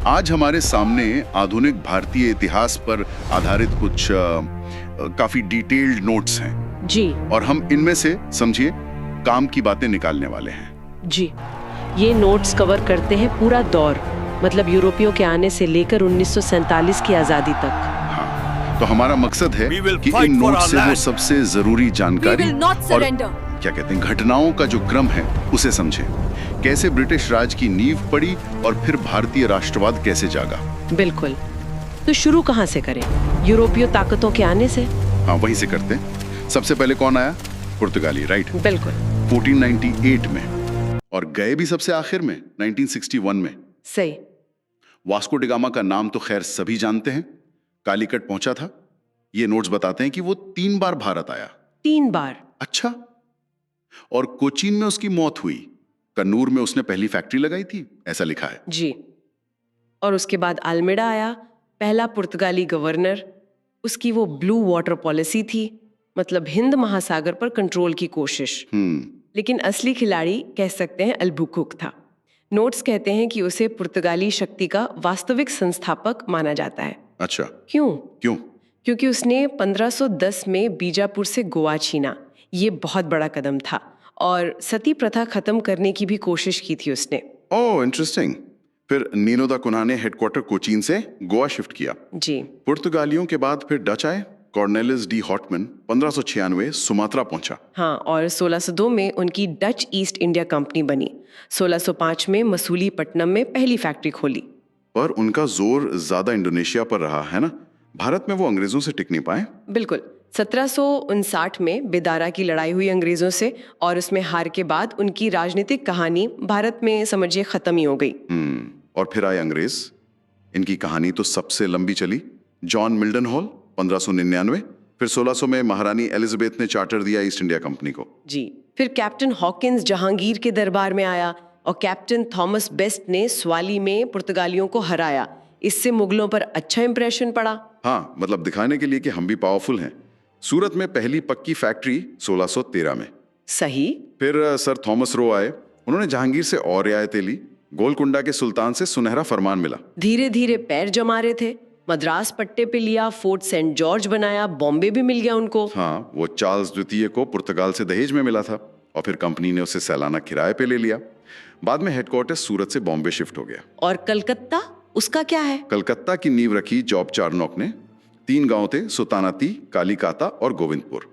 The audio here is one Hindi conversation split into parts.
आज हमारे सामने आधुनिक भारतीय इतिहास पर आधारित कुछ काफी डिटेल्ड नोट्स हैं जी। और हम इनमें से समझिए काम की बातें निकालने वाले हैं। जी, ये नोट्स कवर करते हैं पूरा दौर, मतलब यूरोपियों के आने से लेकर 1947 की आजादी तक। हाँ, तो हमारा मकसद है कि इन नोट्स से वो सबसे जरूरी जानकारी और क्या कहते हैं घटनाओं का जो क्रम है उसे समझें। कैसे ब्रिटिश राज की नींव पड़ी और फिर भारतीय राष्ट्रवाद कैसे जागा। बिल्कुल। तो शुरू कहाँ से करें? यूरोपीय ताकतों के आने से? हाँ, वहीं से करते हैं। सबसे पहले कौन आया? पुर्तगाली, राइट? बिल्कुल। 1498 में, और गए भी सबसे आखिर में 1961 में। सही। वास्को डिगामा का नाम तो खैर सभी जानते हैं। कालीकट पहुंचा था। ये नोट्स बताते हैं कि वो 3 बार भारत आया। 3 बार? अच्छा। और कोचीन में उसकी मौत हुई। कन्नूर में उसने पहली फैक्ट्री लगाई थी, ऐसा लिखा है। जी। और उसके बाद अल्मेडा आया, पहला पुर्तगाली गवर्नर। उसकी वो ब्लू वाटर पॉलिसी थी, मतलब हिंद महासागर पर कंट्रोल की कोशिश। लेकिन असली खिलाड़ी कह सकते हैं अल्बुकुक था। नोट्स कहते हैं कि उसे पुर्तगाली शक्ति का वास्तविक संस्थापक माना जाता है। अच्छा। क्यों? क्योंकि उसने 1510 में बीजापुर से गोवा छीना। ये बहुत बड़ा कदम था, और सती प्रथा खत्म करने की भी कोशिश की थी उसने। ओह, इंटरेस्टिंग। फिर नीनो दा कुन्हा ने हेडक्वार्टर कोचीन से गोवा शिफ्ट किया। जी। पुर्तगालियों के बाद फिर डच आए। कॉर्नेलिस डी हॉटमैन 1596 सुमात्रा पहुंचा। हाँ, और 1602 में उनकी डच ईस्ट इंडिया कंपनी बनी। 1605 में मसूलीपट्टनम में पहली फैक्ट्री खोली। पर उनका जोर ज्यादा इंडोनेशिया पर रहा है ना? भारत में वो अंग्रेजों से टिक नहीं पाए। बिल्कुल। 1759 में बिदारा की लड़ाई हुई अंग्रेजों से, और उसमें हार के बाद उनकी राजनीतिक कहानी भारत में समझिए खत्म ही हो गई। और फिर आए अंग्रेज। इनकी कहानी तो सबसे लंबी चली। जॉन मिल्डन हॉल 1599, फिर 1600 में महारानी एलिजाबेथ ने चार्टर दिया ईस्ट इंडिया कंपनी को। जी। फिर कैप्टन हॉकिंस जहांगीर के दरबार में आया, और कैप्टन थॉमस बेस्ट ने स्वाली में पुर्तगालियों को हराया। इससे मुगलों पर अच्छा इंप्रेशन पड़ा। हाँ, मतलब दिखाने के लिए कि हम भी पावरफुल हैं। सूरत में पहली पक्की फैक्ट्री 1613 में। सही। फिर सर थॉमस रो आए। उन्होंने जहांगीर से और रियायतें ली। गोलकुंडा के सुल्तान से सुनहरा फरमान मिला। धीरे धीरे पैर जमा रहे थे। मद्रास पट्टे पे लिया, फोर्ट सेंट जॉर्ज बनाया, बॉम्बे भी मिल गया उनको। हाँ, वो चार्ल्स द्वितीय को पुर्तगाल से दहेज में मिला था, और फिर कंपनी ने उसे सालाना किराए पे ले लिया। बाद में हेडक्वार्टर सूरत से बॉम्बे शिफ्ट हो गया। और कलकत्ता, उसका क्या है? कलकत्ता की नींव रखी जॉब चार्नोक ने। 3 गांव थे, सुल्तानाती, कालीकाता और गोविंदपुर।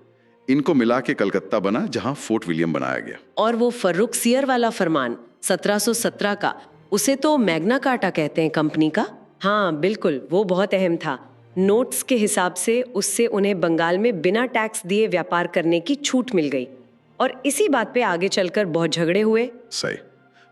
इनको मिला के कलकत्ता बना, जहां फोर्ट विलियम बनाया गया। और वो फर्रुख सियर वाला फरमान 1717 का, उसे तो मैग्ना कार्टा कहते हैं कंपनी का। हाँ बिल्कुल, वो बहुत अहम था। नोट्स के हिसाब से उससे उन्हें बंगाल में बिना टैक्स दिए व्यापार करने की छूट मिल गई, और इसी बात पे आगे चलकर बहुत झगड़े हुए। सही।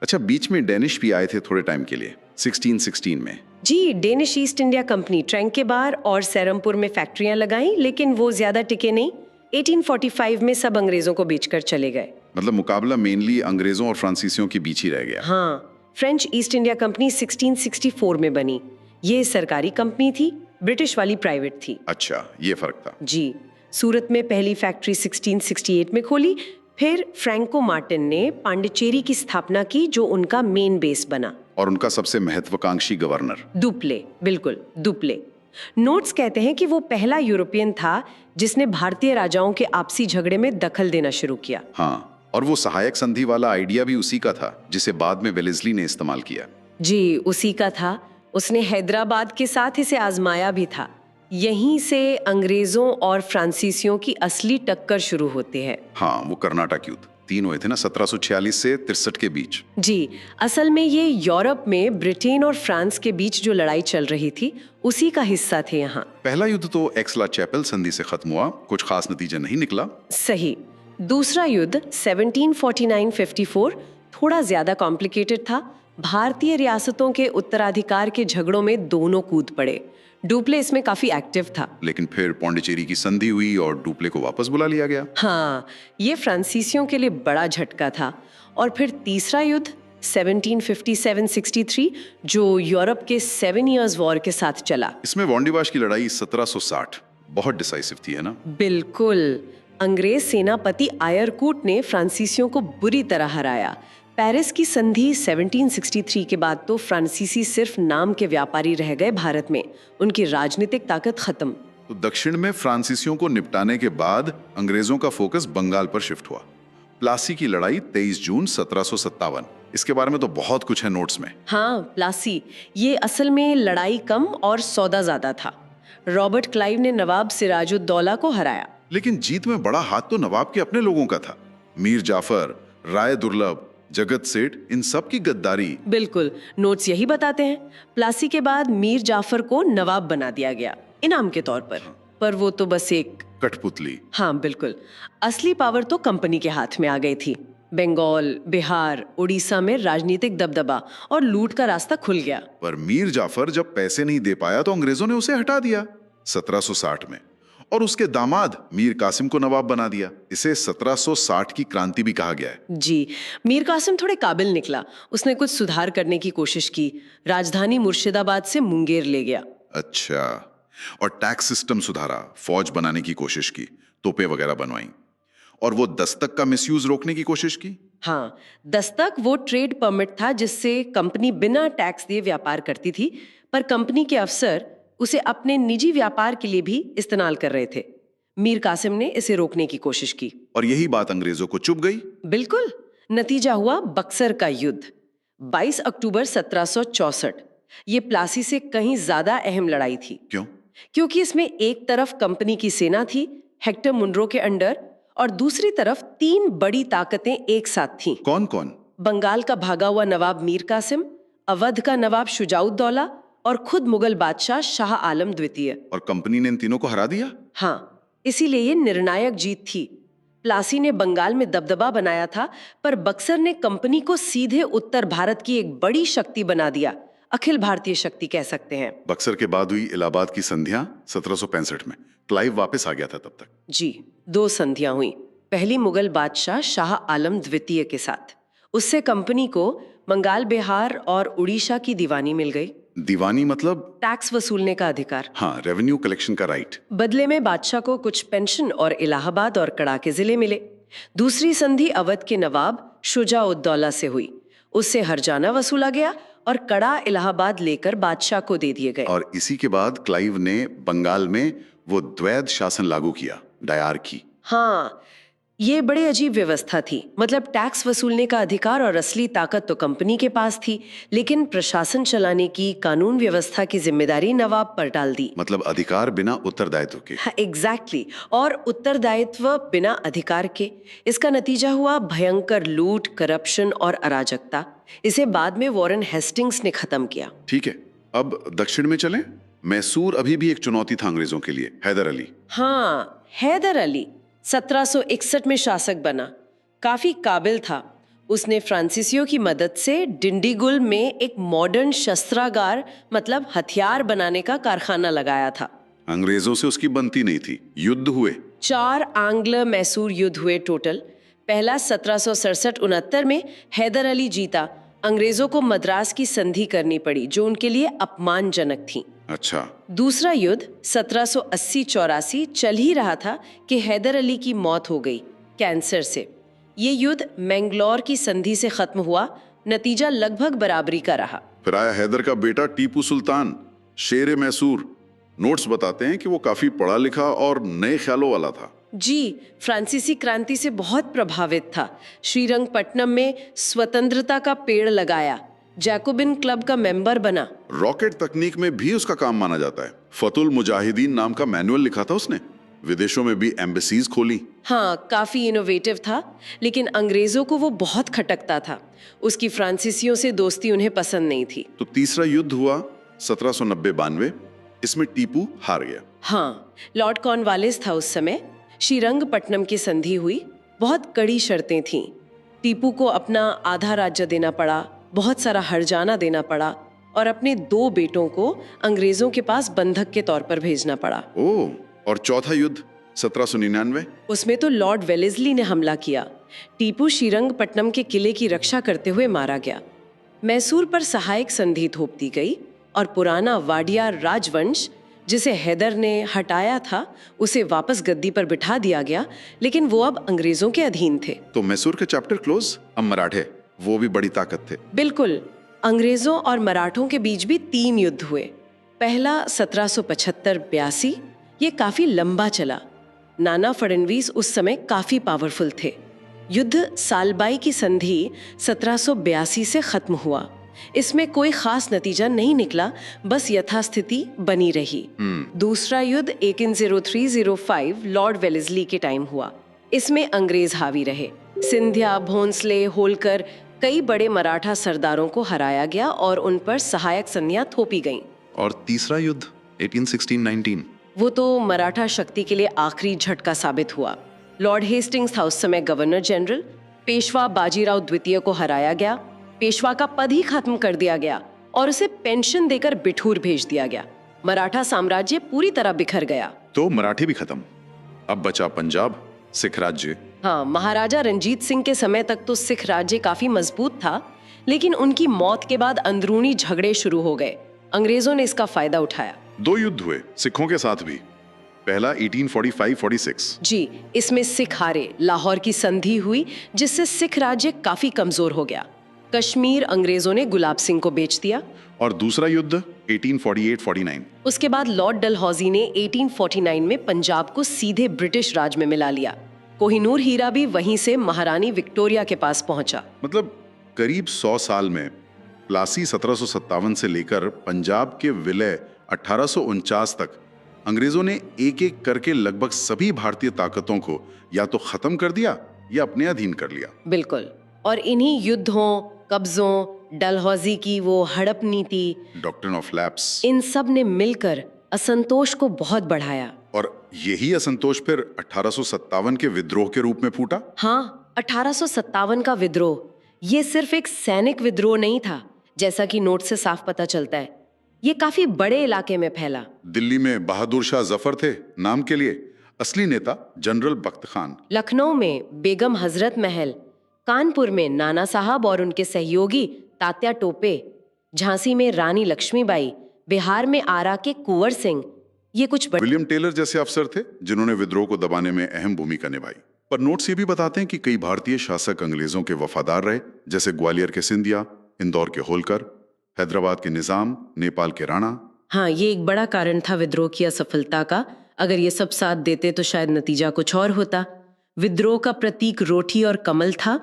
अच्छा, बीच में डेनिश भी आए थे थोड़े टाइम के लिए, 1616 में। जी, डेनिश ईस्ट इंडिया कंपनी ट्रैंकेबार और सेरमपुर में फैक्ट्रियां लगाई, लेकिन वो ज्यादा टिके नहीं। 1845 में सब अंग्रेजों को बेचकर चले गए। मतलब मुकाबला मेनली अंग्रेजों और फ्रांसीसियों के बीच ही रह गया। हाँ, फ्रेंच ईस्ट इंडिया कंपनी 1664 में बनी। ये सरकारी कंपनी थी, ब्रिटिश वाली प्राइवेट थी। अच्छा, ये फर्क था। जी। सूरत में पहली फैक्ट्री 1668 में खोली। फिर फ्रैंको मार्टिन ने पांडिचेरी की स्थापना की, जो उनका मेन बेस बना। और उनका सबसे महत्वाकांक्षी गवर्नर दुप्ले। बिल्कुल, दुप्ले। नोट्स कहते हैं कि वो पहला यूरोपियन था जिसने भारतीय राजाओं के आपसी झगड़े में दखल देना शुरू किया। हाँ, और वो सहायक संधि वाला आइडिया भी उसी का था, जिसे बाद में वेलेस्ली ने इस्तेमाल किया। जी, उसी का था। उसने हैदराबाद के साथ इसे आजमाया भी था। यहीं से अंग्रेजों और फ्रांसीसियों की असली टक्कर शुरू होती है। हाँ, वो कर्नाटक युद्ध 3 हुए थे ना, 1746 से 63 के बीच। जी, असल में ये यूरोप में ब्रिटेन और फ्रांस के बीच जो लड़ाई चल रही थी, उसी का हिस्सा थे यहाँ। पहला युद्ध तो एक्सला चैपल संधि से खत्म हुआ, कुछ खास नतीजा नहीं निकला। सही। दूसरा युद्ध 1749-54 थोड़ा ज्यादा कॉम्प्लिकेटेड था। भारतीय रियासतों के उत्तराधिकार के झगड़ों में दोनों कूद पड़े। डुप्ले इसमें काफी एक्टिव था। लेकिन फिर पौंडीचेरी की संधि हुई और डुप्ले को वापस बुला लिया गया। हाँ, ये फ्रांसीसियों के लिए बड़ा झटका था। और फिर तीसरा युद्ध 1757-63 जो यूरोप के 7 इयर्स वॉर के साथ चला। इसमें वांडीवाश की लड़ाई 1760 बहुत डिसाइसिव थी, है ना? बिल्कुल। अंग्रेज सेनापति आयरकूट ने फ्रांसीसियों को बुरी तरह हराया। पेरिस की संधि 1763 के बाद तो फ्रांसीसी सिर्फ नाम के व्यापारी रह गए भारत में, उनकी राजनीतिक ताकत खत्म। तो दक्षिण में फ्रांसीसियों को निपटाने के बाद अंग्रेजों का फोकस बंगाल पर शिफ्ट हुआ। प्लासी की लड़ाई 23 जून 1757, इसके बारे में तो बहुत कुछ है नोट्स में। हाँ, प्लासी, ये असल में लड़ाई कम और सौदा ज्यादा था। रॉबर्ट क्लाइव ने नवाब सिराजुद्दौला को हराया। लेकिन जीत में बड़ा हाथ तो नवाब के अपने लोगों का था। मीर जाफर, राय दुर्लभ, जगत सेठ, इन सब की गद्दारी। बिल्कुल, नोट्स यही बताते हैं। प्लासी के बाद मीर जाफर को नवाब बना दिया गया इनाम के तौर पर वो तो बस एक कठपुतली। हाँ बिल्कुल, असली पावर तो कंपनी के हाथ में आ गई थी। बंगाल, बिहार, उड़ीसा में राजनीतिक दबदबा और लूट का रास्ता खुल गया। पर मीर जाफर जब पैसे नहीं दे पाया तो अंग्रेजों ने उसे हटा दिया 1760 में, और उसके दामाद मीर कासिम को नवाब बना दिया। इसे 1760 की क्रांति भी कहा गया है। जी, मीर कासिम थोड़े काबिल निकला। उसने कुछ सुधार करने की कोशिश की, राजधानी मुर्शिदाबाद से मुंगेर ले गया। अच्छा, और टैक्स सिस्टम सुधारा, फौज बनाने की कोशिश की, तोपें वगैरह बनवाई, और वो दस्तक का मिसयूज रोकने की कोशिश की। हाँ, दस्तक वो ट्रेड परमिट था जिससे कंपनी बिना टैक्स दिए व्यापार करती थी, पर कंपनी के अफसर उसे अपने निजी व्यापार के लिए भी इस्तेमाल कर रहे थे। मीर कासिम ने इसे रोकने की कोशिश की, और यही बात अंग्रेजों को चुभ गई। बिल्कुल, नतीजा हुआ बक्सर का युद्ध 22 अक्टूबर 1764। ये प्लासी से कहीं ज्यादा अहम लड़ाई थी। क्यों? क्योंकि इसमें एक तरफ कंपनी की सेना थी हेक्टर मुनरो के अंडर, और दूसरी तरफ 3 बड़ी ताकतें एक साथ थीं। कौन कौन? बंगाल का भागा हुआ नवाब मीर कासिम, अवध का नवाब शुजाउद्दौला और खुद मुगल बादशाह शाह आलम द्वितीय। और कंपनी ने इन तीनों को हरा दिया। हाँ, इसीलिए ये निर्णायक जीत थी। प्लासी ने बंगाल में दबदबा बनाया था, पर बक्सर ने कंपनी को सीधे उत्तर भारत की एक बड़ी शक्ति बना दिया। अखिल भारतीय शक्ति कह सकते हैं। बक्सर के बाद हुई इलाहाबाद की संधियां 1765 में। क्लाइव वापस आ गया था तब तक। जी, 2 संधियां हुई। पहली मुगल बादशाह शाह आलम द्वितीय के साथ। उससे कंपनी को बंगाल, बिहार और उड़ीसा की दीवानी मिल गई। दीवानी मतलब? टैक्स वसूलने का अधिकार। हाँ, रेवेन्यू कलेक्शन का राइट। बदले में बादशाह को कुछ पेंशन और इलाहाबाद और कड़ा के जिले मिले। दूसरी संधि अवध के नवाब शुजाउद्दौला से हुई। उससे हरजाना वसूला गया और कड़ा इलाहाबाद लेकर बादशाह को दे दिए गए। और इसी के बाद क्लाइव ने बंगाल में वो द्वैध शासन लागू किया, डायरकी। हाँ, ये बड़े अजीब व्यवस्था थी। मतलब टैक्स वसूलने का अधिकार और असली ताकत तो कंपनी के पास थी, लेकिन प्रशासन चलाने की, कानून व्यवस्था की जिम्मेदारी नवाब पर डाल दी। मतलब अधिकार बिना उत्तरदायित्व के। हाँ, एग्जैक्टली, और उत्तरदायित्व बिना अधिकार के। इसका नतीजा हुआ भयंकर लूट, करप्शन और अराजकता। इसे बाद में वॉरेन हेस्टिंग्स ने खत्म किया। ठीक है, अब दक्षिण में चलें। मैसूर अभी भी एक चुनौती था अंग्रेजों के लिए। हैदर अली। हाँ, हैदर अली 1761 में शासक बना। काफी काबिल था। उसने फ्रांसीसियों की मदद से डिंडीगुल में एक मॉडर्न शस्त्रागार, मतलब हथियार बनाने का कारखाना लगाया था। अंग्रेजों से उसकी बनती नहीं थी। युद्ध हुए 4 आंग्ल मैसूर युद्ध हुए टोटल। पहला 1767-69 में हैदर अली जीता। अंग्रेजों को मद्रास की संधि करनी पड़ी, जो उनके लिए अपमानजनक थी। अच्छा। दूसरा युद्ध 1780-84 चल ही रहा था कि हैदर अली की मौत हो गई कैंसर से। ये युद्ध मैंगलोर की संधि से खत्म हुआ। नतीजा लगभग बराबरी का रहा। फिर आया हैदर का बेटा टीपू सुल्तान, शेर मैसूर। नोट्स बताते हैं कि वो काफी पढ़ा लिखा और नए ख्यालों वाला था। जी, फ्रांसीसी क्रांति से बहुत प्रभावित था। श्रीरंगपट्टनम में स्वतंत्रता का पेड़ लगाया, जैकोबिन क्लब का मेंबर बना। रॉकेट तकनीक में भी उसका काम माना जाता है। फतुल मुजाहिदीन नाम का मैनुअल लिखा था उसने। विदेशों में भी एम्बेसीज खोली। हाँ, काफी इनोवेटिव था, लेकिन अंग्रेजों को वो बहुत खटकता था। उसकी फ्रांसीसियों से दोस्ती उन्हें पसंद नहीं थी। तो तीसरा युद्ध हुआ 1790-92। इसमें टीपू हार गया। हाँ, लॉर्ड कॉर्नवालिस था उस समय। श्रीरंगपट्टनम की संधि हुई। बहुत कड़ी शर्तें थीं। टीपू को अपना आधा राज्य देना पड़ा, बहुत सारा हर्जाना देना पड़ा, और अपने 2 बेटों को अंग्रेजों के पास बंधक के तौर पर भेजना पड़ा। ओह, और चौथा युद्ध 1799। उसमें तो लॉर्ड वेलेस्ली ने हमला किया। टीपू श्रीरंगपट्टनम के किले की रक्षा करते हुए मारा गया। मैसूर पर सहायक संधि थोप दी गई, और पुराना वाडियार राजवंश, जिसे हैदर ने हटाया था, उसे वापस गद्दी पर बिठा दिया गया, लेकिन वो अब अंग्रेजों के अधीन थे। तो मैसूर का चैप्टर क्लोज। अब मराठे, वो भी बड़ी ताकत थे। बिल्कुल। अंग्रेजों और मराठों के बीच भी 3 युद्ध हुए। पहला 1775-82, ये काफी लंबा चला। नाना फडणवीस उस समय काफी पावरफुल थे। युद्ध सालबाई की संधि 1782 से खत्म हुआ। इसमें कोई खास नतीजा नहीं निकला, बस यथास्थिति बनी रही। दूसरा युद्ध 1803-05 लॉर्ड वेलेस्ली के टाइम हुआ। इसमें अंग्रेज हावी रहे। सिंधिया, भोंसले, होलकर, कई बड़े मराठा सरदारों को हराया गया और उन पर सहायक संधियां थोपी गईं। और तीसरा युद्ध 1816-19, वो तो मराठा शक्ति के लिए आखिरी झटका साबित हुआ। लॉर्ड हेस्टिंग्स था उस समय गवर्नर जनरल। पेशवा बाजीराव द्वितीय को हराया गया। पेशवा का पद ही खत्म कर दिया गया और उसे पेंशन देकर बिठूर भेज दिया गया। मराठा साम्राज्य पूरी तरह बिखर गया। तो मराठी भी खत्म, अब बचा पंजाब, सिख राज्य। हाँ, महाराजा रंजीत सिंह के समय तक तो सिख राज्य काफी मजबूत था, लेकिन उनकी मौत के बाद अंदरूनी झगड़े शुरू हो गए। अंग्रेजों ने इसका फायदा उठाया। 2 युद्ध हुए सिखों के साथ भी। पहला 1845-46। जी, इसमें सिख हारे। लाहौर की संधि हुई, जिससे सिख राज्य काफी कमजोर हो गया। कश्मीर अंग्रेजों ने गुलाब सिंह को बेच दिया। और दूसरा युद्ध 1848-49। उसके बाद लॉर्ड डलहौजी ने 1849 में पंजाब को सीधे ब्रिटिश राज में मिला लिया। कोहिनूर हीरा भी वहीं से महारानी विक्टोरिया के पास पहुंचा। मतलब करीब 100 साल में प्लासी 1757 से लेकर पंजाब के विलय 1849 तक अंग्रेजों ने एक एक करके लगभग सभी भारतीय ताकतों को या तो खत्म कर दिया या अपने अधीन कर लिया। बिल्कुल। और इन्हीं युद्धों, कब्जों, डलहौजी की वो हड़प नीति, डॉक्ट्रिन ऑफ लैप्स, इन सब ने मिलकर असंतोष को बहुत बढ़ाया। और यही असंतोष फिर 1857 के विद्रोह के रूप में फूटा। हाँ, 1857 का विद्रोह ये सिर्फ एक सैनिक विद्रोह नहीं था, जैसा कि नोट से साफ पता चलता है। ये काफी बड़े इलाके में फैला। दिल्ली में बहादुर शाह जफर थे नाम के लिए, असली नेता जनरल बख्त खान। लखनऊ में बेगम हजरत महल, कानपुर में नाना साहब और उनके सहयोगी तात्या टोपे, झांसी में रानी लक्ष्मीबाई, बिहार में आरा के कुंवर सिंह, ये कुछ विलियम टेलर जैसे अफसर थे जिन्होंने विद्रोह को दबाने में अहम भूमिका निभाई। पर नोट्स ये भी बताते हैं कि कई भारतीय शासक अंग्रेजों के वफादार रहे, जैसे ग्वालियर के सिंधिया, इंदौर के होलकर, हैदराबाद के निजाम, नेपाल के राणा। हाँ, ये एक बड़ा कारण था विद्रोह की असफलता का। अगर ये सब साथ देते तो शायद नतीजा कुछ और होता। विद्रोह का प्रतीक रोटी और कमल था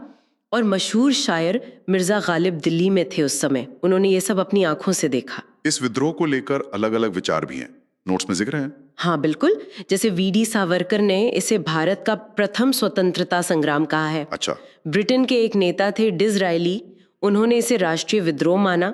और मशहूर शायर मिर्जा गालिब दिल्ली में थे उस समय। उन्होंने ये सब अपनी आंखों से देखा। इस विद्रोह को लेकर अलग अलग विचार भी हैं, नोट्स में जिक्र है। हाँ बिल्कुल, जैसे वीडी सावरकर ने इसे भारत का प्रथम स्वतंत्रता संग्राम कहा है। अच्छा। ब्रिटेन के एक नेता थे डिसरायली, उन्होंने इसे राष्ट्रीय विद्रोह माना।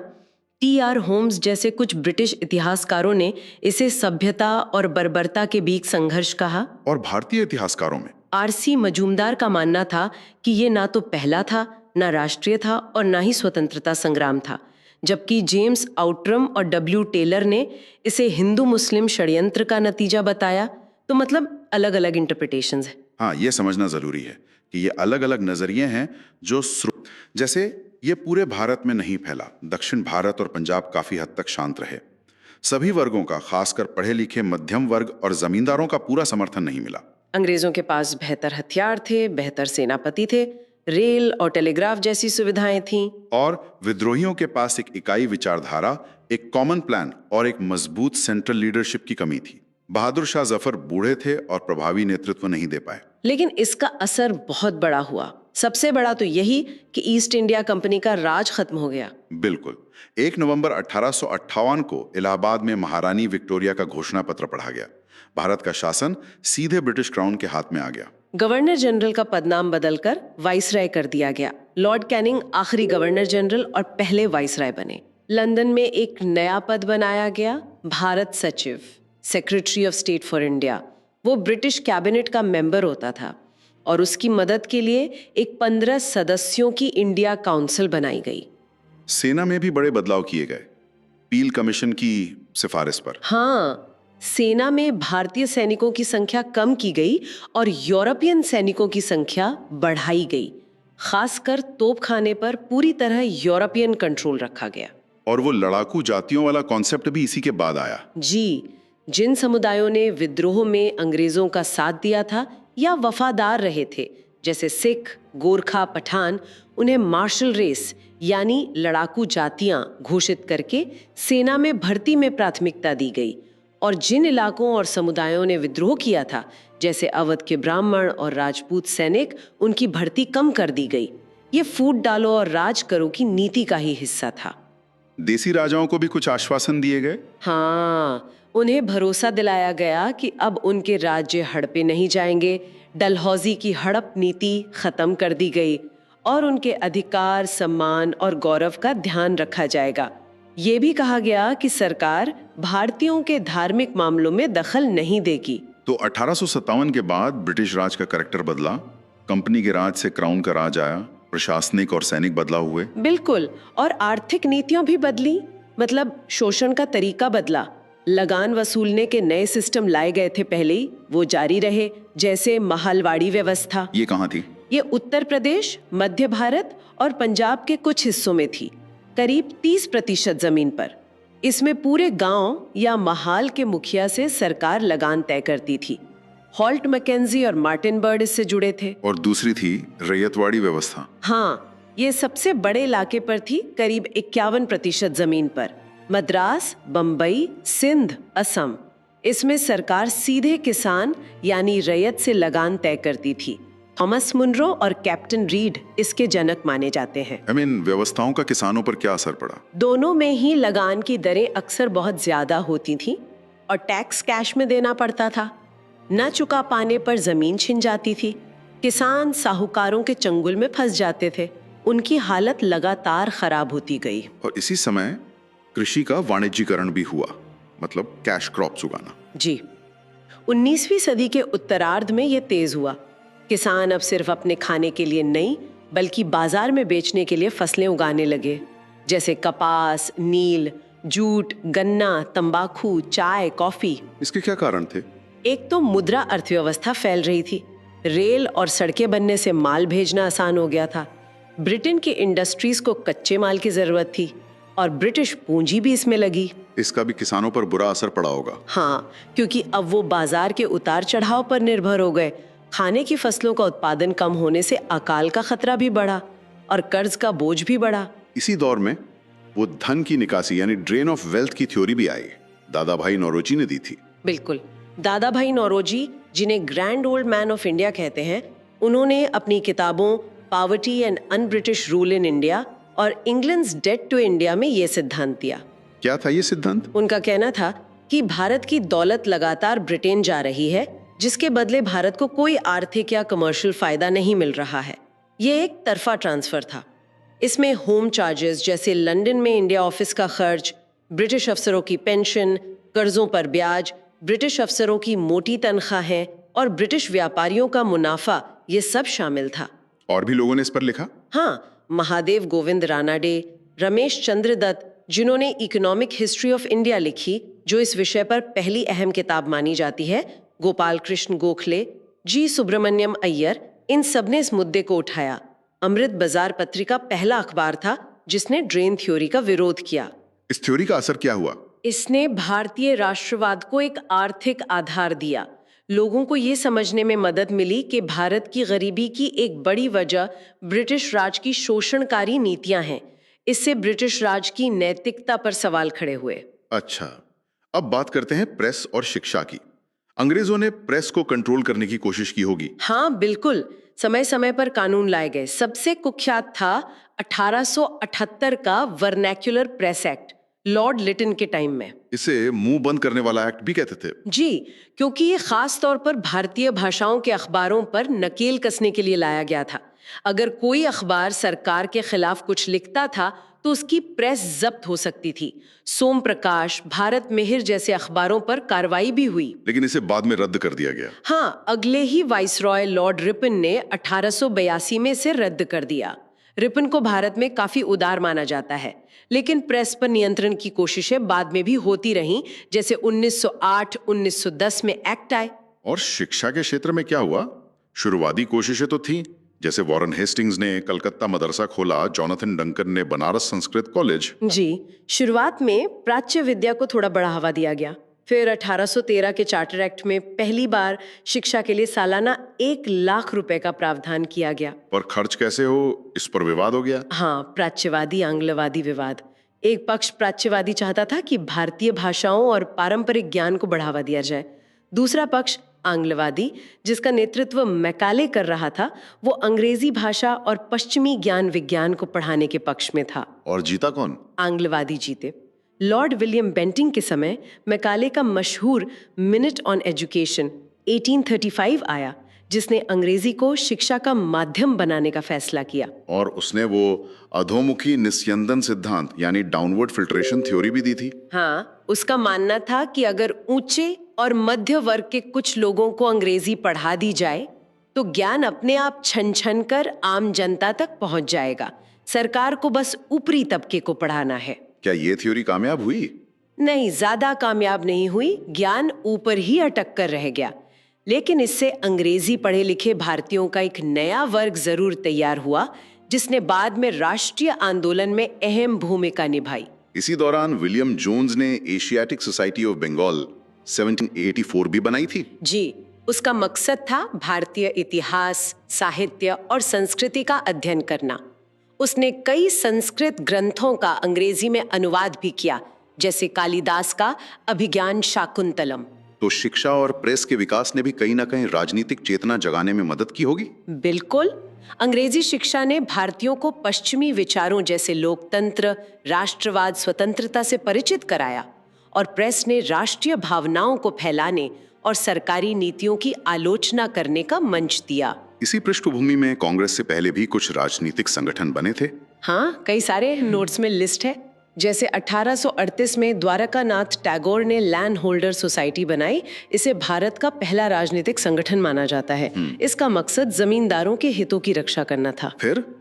टी.आर. होम्स जैसे कुछ ब्रिटिश इतिहासकारों ने इसे सभ्यता और बर्बरता के बीच संघर्ष कहा। और भारतीय इतिहासकारों में आर.सी. मजूमदार का मानना था कि ये ना तो पहला था, ना राष्ट्रीय था और ना ही स्वतंत्रता संग्राम था, जबकि जेम्स आउटरम और डब्ल्यू टेलर ने इसे हिंदू मुस्लिम षड्यंत्र का नतीजा बताया। तो मतलब अलग अलग इंटरप्रिटेशंस हैं। हाँ, ये समझना जरूरी है कि ये अलग अलग नजरिए हैं जो जैसे ये पूरे भारत में नहीं फैला। दक्षिण भारत और पंजाब काफी हद तक शांत रहे। सभी वर्गों का, खासकर पढ़े लिखे मध्यम वर्ग और जमींदारों का पूरा समर्थन नहीं मिला। अंग्रेजों के पास बेहतर हथियार थे, बेहतर सेनापति थे, रेल और टेलीग्राफ जैसी सुविधाएं थीं। और विद्रोहियों के पास एक इकाई विचारधारा, एक कॉमन प्लान और एक मजबूत सेंट्रल लीडरशिप की कमी थी। बहादुर शाह जफर बूढ़े थे और प्रभावी नेतृत्व नहीं दे पाए। लेकिन इसका असर बहुत बड़ा हुआ। सबसे बड़ा तो यही कि ईस्ट इंडिया कंपनी का राज खत्म हो गया। बिल्कुल। 1 नवंबर 1858 को इलाहाबाद में महारानी विक्टोरिया का घोषणा पत्र पढ़ा गया। भारत का शासन सीधे ब्रिटिश क्राउन के हाथ में आ गया। गवर्नर जनरल का पदनाम बदलकर वाइसराय कर दिया गया। लॉर्ड कैनिंग आखिरी गवर्नर जनरल और पहले वाइसराय बने। लंदन में एक नया पद बनाया गया, भारत सचिव, secretary of state for India. वो ब्रिटिश कैबिनेट का मेंबर होता था और उसकी मदद के लिए एक 15 सदस्यों की इंडिया काउंसिल बनाई गई। सेना में भी बड़े बदलाव किए गए, पील कमीशन की सिफारिश पर। हाँ, सेना में भारतीय सैनिकों की संख्या कम की गई और यूरोपियन सैनिकों की संख्या बढ़ाई गई। खासकर तोपखाने पर पूरी तरह यूरोपियन कंट्रोल रखा गया। और वो लड़ाकू जातियों वाला कॉन्सेप्ट भी इसी के बाद आया। जी, जिन समुदायों ने विद्रोह में अंग्रेजों का साथ दिया था या वफादार रहे थे, जैसे सिख, गोरखा, पठान, उन्हें मार्शल रेस यानी लड़ाकू जातियां घोषित करके सेना में भर्ती में प्राथमिकता दी गई। और जिन इलाकों और समुदायों ने विद्रोह किया था, जैसे अवध के ब्राह्मण और राजपूत सैनिक, उनकी भर्ती कम कर दी गई। ये फूट डालो और राज करो की नीति का ही हिस्सा था। देसी राजाओं को भी कुछ आश्वासन दिए गए? हाँ, उन्हें भरोसा दिलाया गया कि अब उनके राज्य हड़पे नहीं जाएंगे, डलहौजी की हड़प नीति खत्म कर दी गई और उनके अधिकार, सम्मान और गौरव का ध्यान रखा जाएगा। ये भी कहा गया कि सरकार भारतीयों के धार्मिक मामलों में दखल नहीं देगी। तो 1857 के बाद ब्रिटिश राज का कैरेक्टर बदला, कंपनी के राज से क्राउन का राज आया, प्रशासनिक और सैनिक बदलाव हुए। बिल्कुल, और आर्थिक नीतियां भी बदली, मतलब शोषण का तरीका बदला। लगान वसूलने के नए सिस्टम लाए गए थे पहले ही, वो जारी रहे, जैसे महलवाड़ी व्यवस्था। ये कहाँ थी? ये उत्तर प्रदेश, मध्य भारत और पंजाब के कुछ हिस्सों में थी, करीब 30% जमीन पर। इसमें पूरे गांव या महाल के मुखिया से सरकार लगान तय करती थी। हॉल्ट मैकेंजी और मार्टिन बर्ड इससे जुड़े थे। और दूसरी थी रैयतवाड़ी व्यवस्था। हाँ, ये सबसे बड़े इलाके पर थी, करीब 51% जमीन पर। मद्रास, बम्बई, सिंध, असम, इसमें सरकार सीधे किसान यानी रैयत से लगान तय करती थी। थॉमस मुनरो और कैप्टन रीड इसके जनक माने जाते हैं। व्यवस्थाओं का किसानों पर क्या असर पड़ा? दोनों में ही लगान की दरें अक्सर बहुत ज्यादा होती थी और टैक्स कैश में देना पड़ता था। न चुका पाने पर जमीन छिन जाती थी। किसान साहूकारों के चंगुल में फंस जाते थे। उनकी हालत लगातार खराब होती गई। और इसी समय कृषि का वाणिज्यीकरण भी हुआ, मतलब कैश क्रॉप्स उगाना। जी, 19वीं सदी के उत्तरार्ध में ये तेज हुआ। किसान अब सिर्फ अपने खाने के लिए नहीं, बल्कि बाजार में बेचने के लिए फसलें उगाने लगे, जैसे कपास, नील, जूट, गन्ना, तंबाकू, चाय, कॉफी। इसके क्या कारण थे? एक तो मुद्रा अर्थव्यवस्था फैल रही थी। रेल और सड़कें बनने से माल भेजना आसान हो गया था। ब्रिटेन की इंडस्ट्रीज को कच्चे माल की जरूरत थी और ब्रिटिश पूंजी भी इसमें लगी। इसका भी किसानों पर बुरा असर पड़ा होगा। हाँ, क्योंकि अब वो बाजार के उतार चढ़ाव पर निर्भर हो गए। खाने की फसलों का उत्पादन कम होने से अकाल का खतरा भी बढ़ा और कर्ज का बोझ भी बढ़ा। इसी दौर में वो धन की निकासी यानी ड्रेन ऑफ वेल्थ की थ्योरी भी आई। दादा भाई नौरोजी ने दी थी। बिल्कुल, दादा भाई नौरोजी, जिन्हें grand old man of India कहते हैं, उन्होंने अपनी किताबों poverty and un British rule in India और इंग्लैंड्स डेट टू इंडिया में ये सिद्धांत दिया। क्या था ये सिद्धांत? उनका कहना था कि भारत की दौलत लगातार ब्रिटेन जा रही है, जिसके बदले भारत को कोई आर्थिक या कमर्शियल फायदा नहीं मिल रहा है। ये एक तरफा ट्रांसफर था। इसमें होम चार्जेस जैसे लंदन में इंडिया ऑफिस का खर्च, ब्रिटिश अफसरों की पेंशन, कर्जों पर ब्याज, ब्रिटिश अफसरों की मोटी तनख्वाहें और ब्रिटिश व्यापारियों का मुनाफा, ये सब शामिल था। और भी लोगों ने इस पर लिखा? हाँ, महादेव गोविंद रानाडे, रमेश चंद्र दत्त, जिन्होंने इकोनॉमिक हिस्ट्री ऑफ इंडिया लिखी, जो इस विषय पर पहली अहम किताब मानी जाती है, गोपाल कृष्ण गोखले, जी सुब्रमण्यम अय्यर, इन सब ने इस मुद्दे को उठाया। अमृत बाजार पत्रिका पहला अखबार था जिसने ड्रेन थ्योरी का विरोध किया। इस थ्योरी का असर क्या हुआ? इसने भारतीय राष्ट्रवाद को एक आर्थिक आधार दिया। लोगों को ये समझने में मदद मिली कि भारत की गरीबी की एक बड़ी वजह ब्रिटिश राज की शोषणकारी नीतियां हैं। इससे ब्रिटिश राज की नैतिकता पर सवाल खड़े हुए। अच्छा, अब बात करते हैं प्रेस और शिक्षा की। अंग्रेजों ने प्रेस को कंट्रोल करने की कोशिश की होगी। हाँ बिल्कुल, समय समय पर कानून लाए गए। सबसे कुख्यात था 1878 का vernacular press act, Lord Lytton के टाइम में। इसे मुंह बंद करने वाला एक्ट भी कहते थे। जी, क्योंकि ये खास तौर पर भारतीय भाषाओं के अखबारों पर नकेल कसने के लिए लाया गया था। अगर कोई अखबार सरकार के खिलाफ कुछ लिखता था तो उसकी प्रेस जब्त हो सकती थी। सोम प्रकाश, भारत मिहिर जैसे अखबारों पर कार्रवाई भी हुई, लेकिन इसे बाद में रद्द कर दिया गया। हाँ, अगले ही वाइसरॉय लॉर्ड रिपन ने 1882 में इसे रद्द कर दिया। रिपन को भारत में काफी उदार माना जाता है, लेकिन प्रेस पर नियंत्रण की कोशिशें बाद में भी होती रहीं, जैसे 1908-1910 में एक्ट आए। और शिक्षा के क्षेत्र में क्या हुआ? शुरुआती कोशिशें तो थीं, जैसे वॉरेन हेस्टिंग्स ने कलकत्ता मदरसा खोला, जोनाथन डंकन ने बनारस संस्कृत कॉलेज। जी, शुरुआत में प्राच्य विद्या को थोड़ा बढ़ावा दिया गया। फिर 1813 के चार्टर एक्ट में पहली बार शिक्षा के लिए सालाना 1 लाख रुपए का प्रावधान किया गया। पर खर्च कैसे हो, इस पर विवाद हो गया। हाँ, प्राच्यवादी आंग्लवादी विवाद। एक पक्ष प्राच्यवादी चाहता था कि भारतीय भाषाओं और पारंपरिक ज्ञान को बढ़ावा दिया जाए। दूसरा पक्ष आंग्लवादी, जिसका नेतृत्व मैकाले कर रहा था, वो अंग्रेजी भाषा और पश्चिमी ज्ञान विज्ञान को पढ़ाने के पक्ष में था। और जीता कौन? आंग्लवादी जीते। लॉर्ड विलियम बेंटिंग के समय मैकाले का मशहूर मिनट ऑन एजुकेशन 1835 आया, जिसने अंग्रेजी को शिक्षा का माध्यम बनाने का फैसला किया। और उसने वो अधोमुखी निस्यंदन सिद्धांत यानी डाउनवर्ड फिल्ट्रेशन थ्योरी भी दी थी। हाँ, उसका मानना था कि अगर ऊंचे और मध्य वर्ग के कुछ लोगों को अंग्रेजी पढ़ा दी जाए तो ज्ञान अपने आप छन छन कर आम जनता तक पहुंच जाएगा। सरकार को बस ऊपरी तबके को पढ़ाना है। क्या ये थ्योरी कामयाब हुई? नहीं, ज्यादा कामयाब नहीं हुई। ज्ञान ऊपर ही अटक कर रह गया। लेकिन इससे अंग्रेजी पढ़े लिखे भारतीयों का एक नया वर्ग जरूर तैयार हुआ, जिसने बाद में राष्ट्रीय आंदोलन में अहम भूमिका निभाई। इसी दौरान विलियम जोन्स ने एशियाटिक सोसाइटी ऑफ बंगाल 1784 भी बनाई थी। जी, उसका मकसद था भारतीय इतिहास, साहित्य और संस्कृति का अध्ययन करना। उसने कई संस्कृत ग्रंथों का अंग्रेजी में अनुवाद भी किया, जैसे कालिदास का अभिज्ञान शाकुंतलम। तो शिक्षा और प्रेस के विकास ने भी कहीं ना कहीं राजनीतिक चेतना जगाने में मदद की होगी। बिल्कुल। अंग्रेजी शिक्षा ने भारतीयों को पश्चिमी विचारों जैसे लोकतंत्र, राष्ट्रवाद, स्वतंत्रता से परिचित कराया, और प्रेस ने राष्ट्रीय भावनाओं को फैलाने और सरकारी नीतियों की आलोचना करने का मंच दिया। इसी पृष्ठभूमि में कांग्रेस से पहले भी कुछ राजनीतिक संगठन बने थे। हाँ, कई सारे नोट्स में लिस्ट है। जैसे 1838 में द्वारकानाथ टैगोर ने लैंड होल्डर सोसाइटी बनाई। इसे भारत का पहला राजनीतिक संगठन माना जाता है। इसका मकसद जमींदारों के हितों की रक्षा करना था।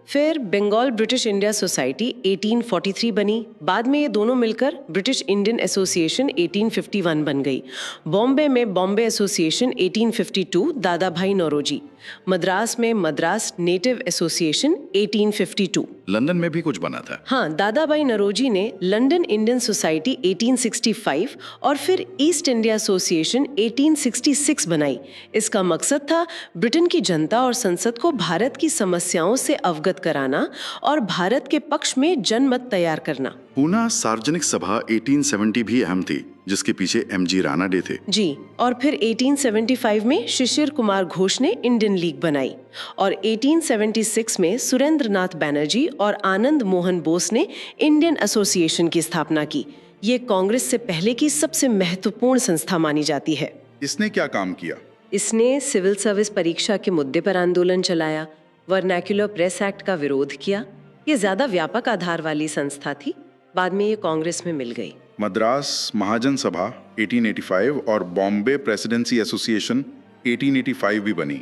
फिर बंगाल ब्रिटिश इंडिया सोसाइटी 1843 बनी। बाद में ये दोनों मिलकर ब्रिटिश इंडियन एसोसिएशन 1851 बन गई। बॉम्बे में बॉम्बे एसोसिएशन 1852, दादा भाई नौरोजी। मद्रास में मद्रास नेटिव एसोसिएशन 1852। लंदन में भी कुछ बना था। हाँ, दादा भाई नौरोजी ने लंदन इंडियन सोसाइटी 1865 और फिर ईस्ट इंडिया एसोसिएशन 1866 बनाई। इसका मकसद था ब्रिटेन की जनता और संसद को भारत की समस्याओं से अवगत कराना और भारत के पक्ष में जनमत तैयार करना। पूना सार्वजनिक सभा 1870 भी अहम थी, जिसके पीछे एमजी राणा डे थे। जी, और फिर 1875 में शिशिर कुमार घोष ने इंडियन लीग बनाई, और 1876 में सुरेंद्र नाथ बैनर्जी और आनंद मोहन बोस ने इंडियन एसोसिएशन की स्थापना की। ये कांग्रेस से पहले की सबसे महत्वपूर्ण संस्था मानी जाती है। इसने क्या काम किया? इसने सिविल सर्विस परीक्षा के मुद्दे पर आंदोलन चलाया, वर्नैक्युलर प्रेस एक्ट का विरोध किया। ये ज्यादा व्यापक आधार वाली संस्था थी। बाद में ये कांग्रेस में मिल गई। मद्रास महाजन सभा 1885 और बॉम्बे प्रेसिडेंसी एसोसिएशन 1885 भी बनी।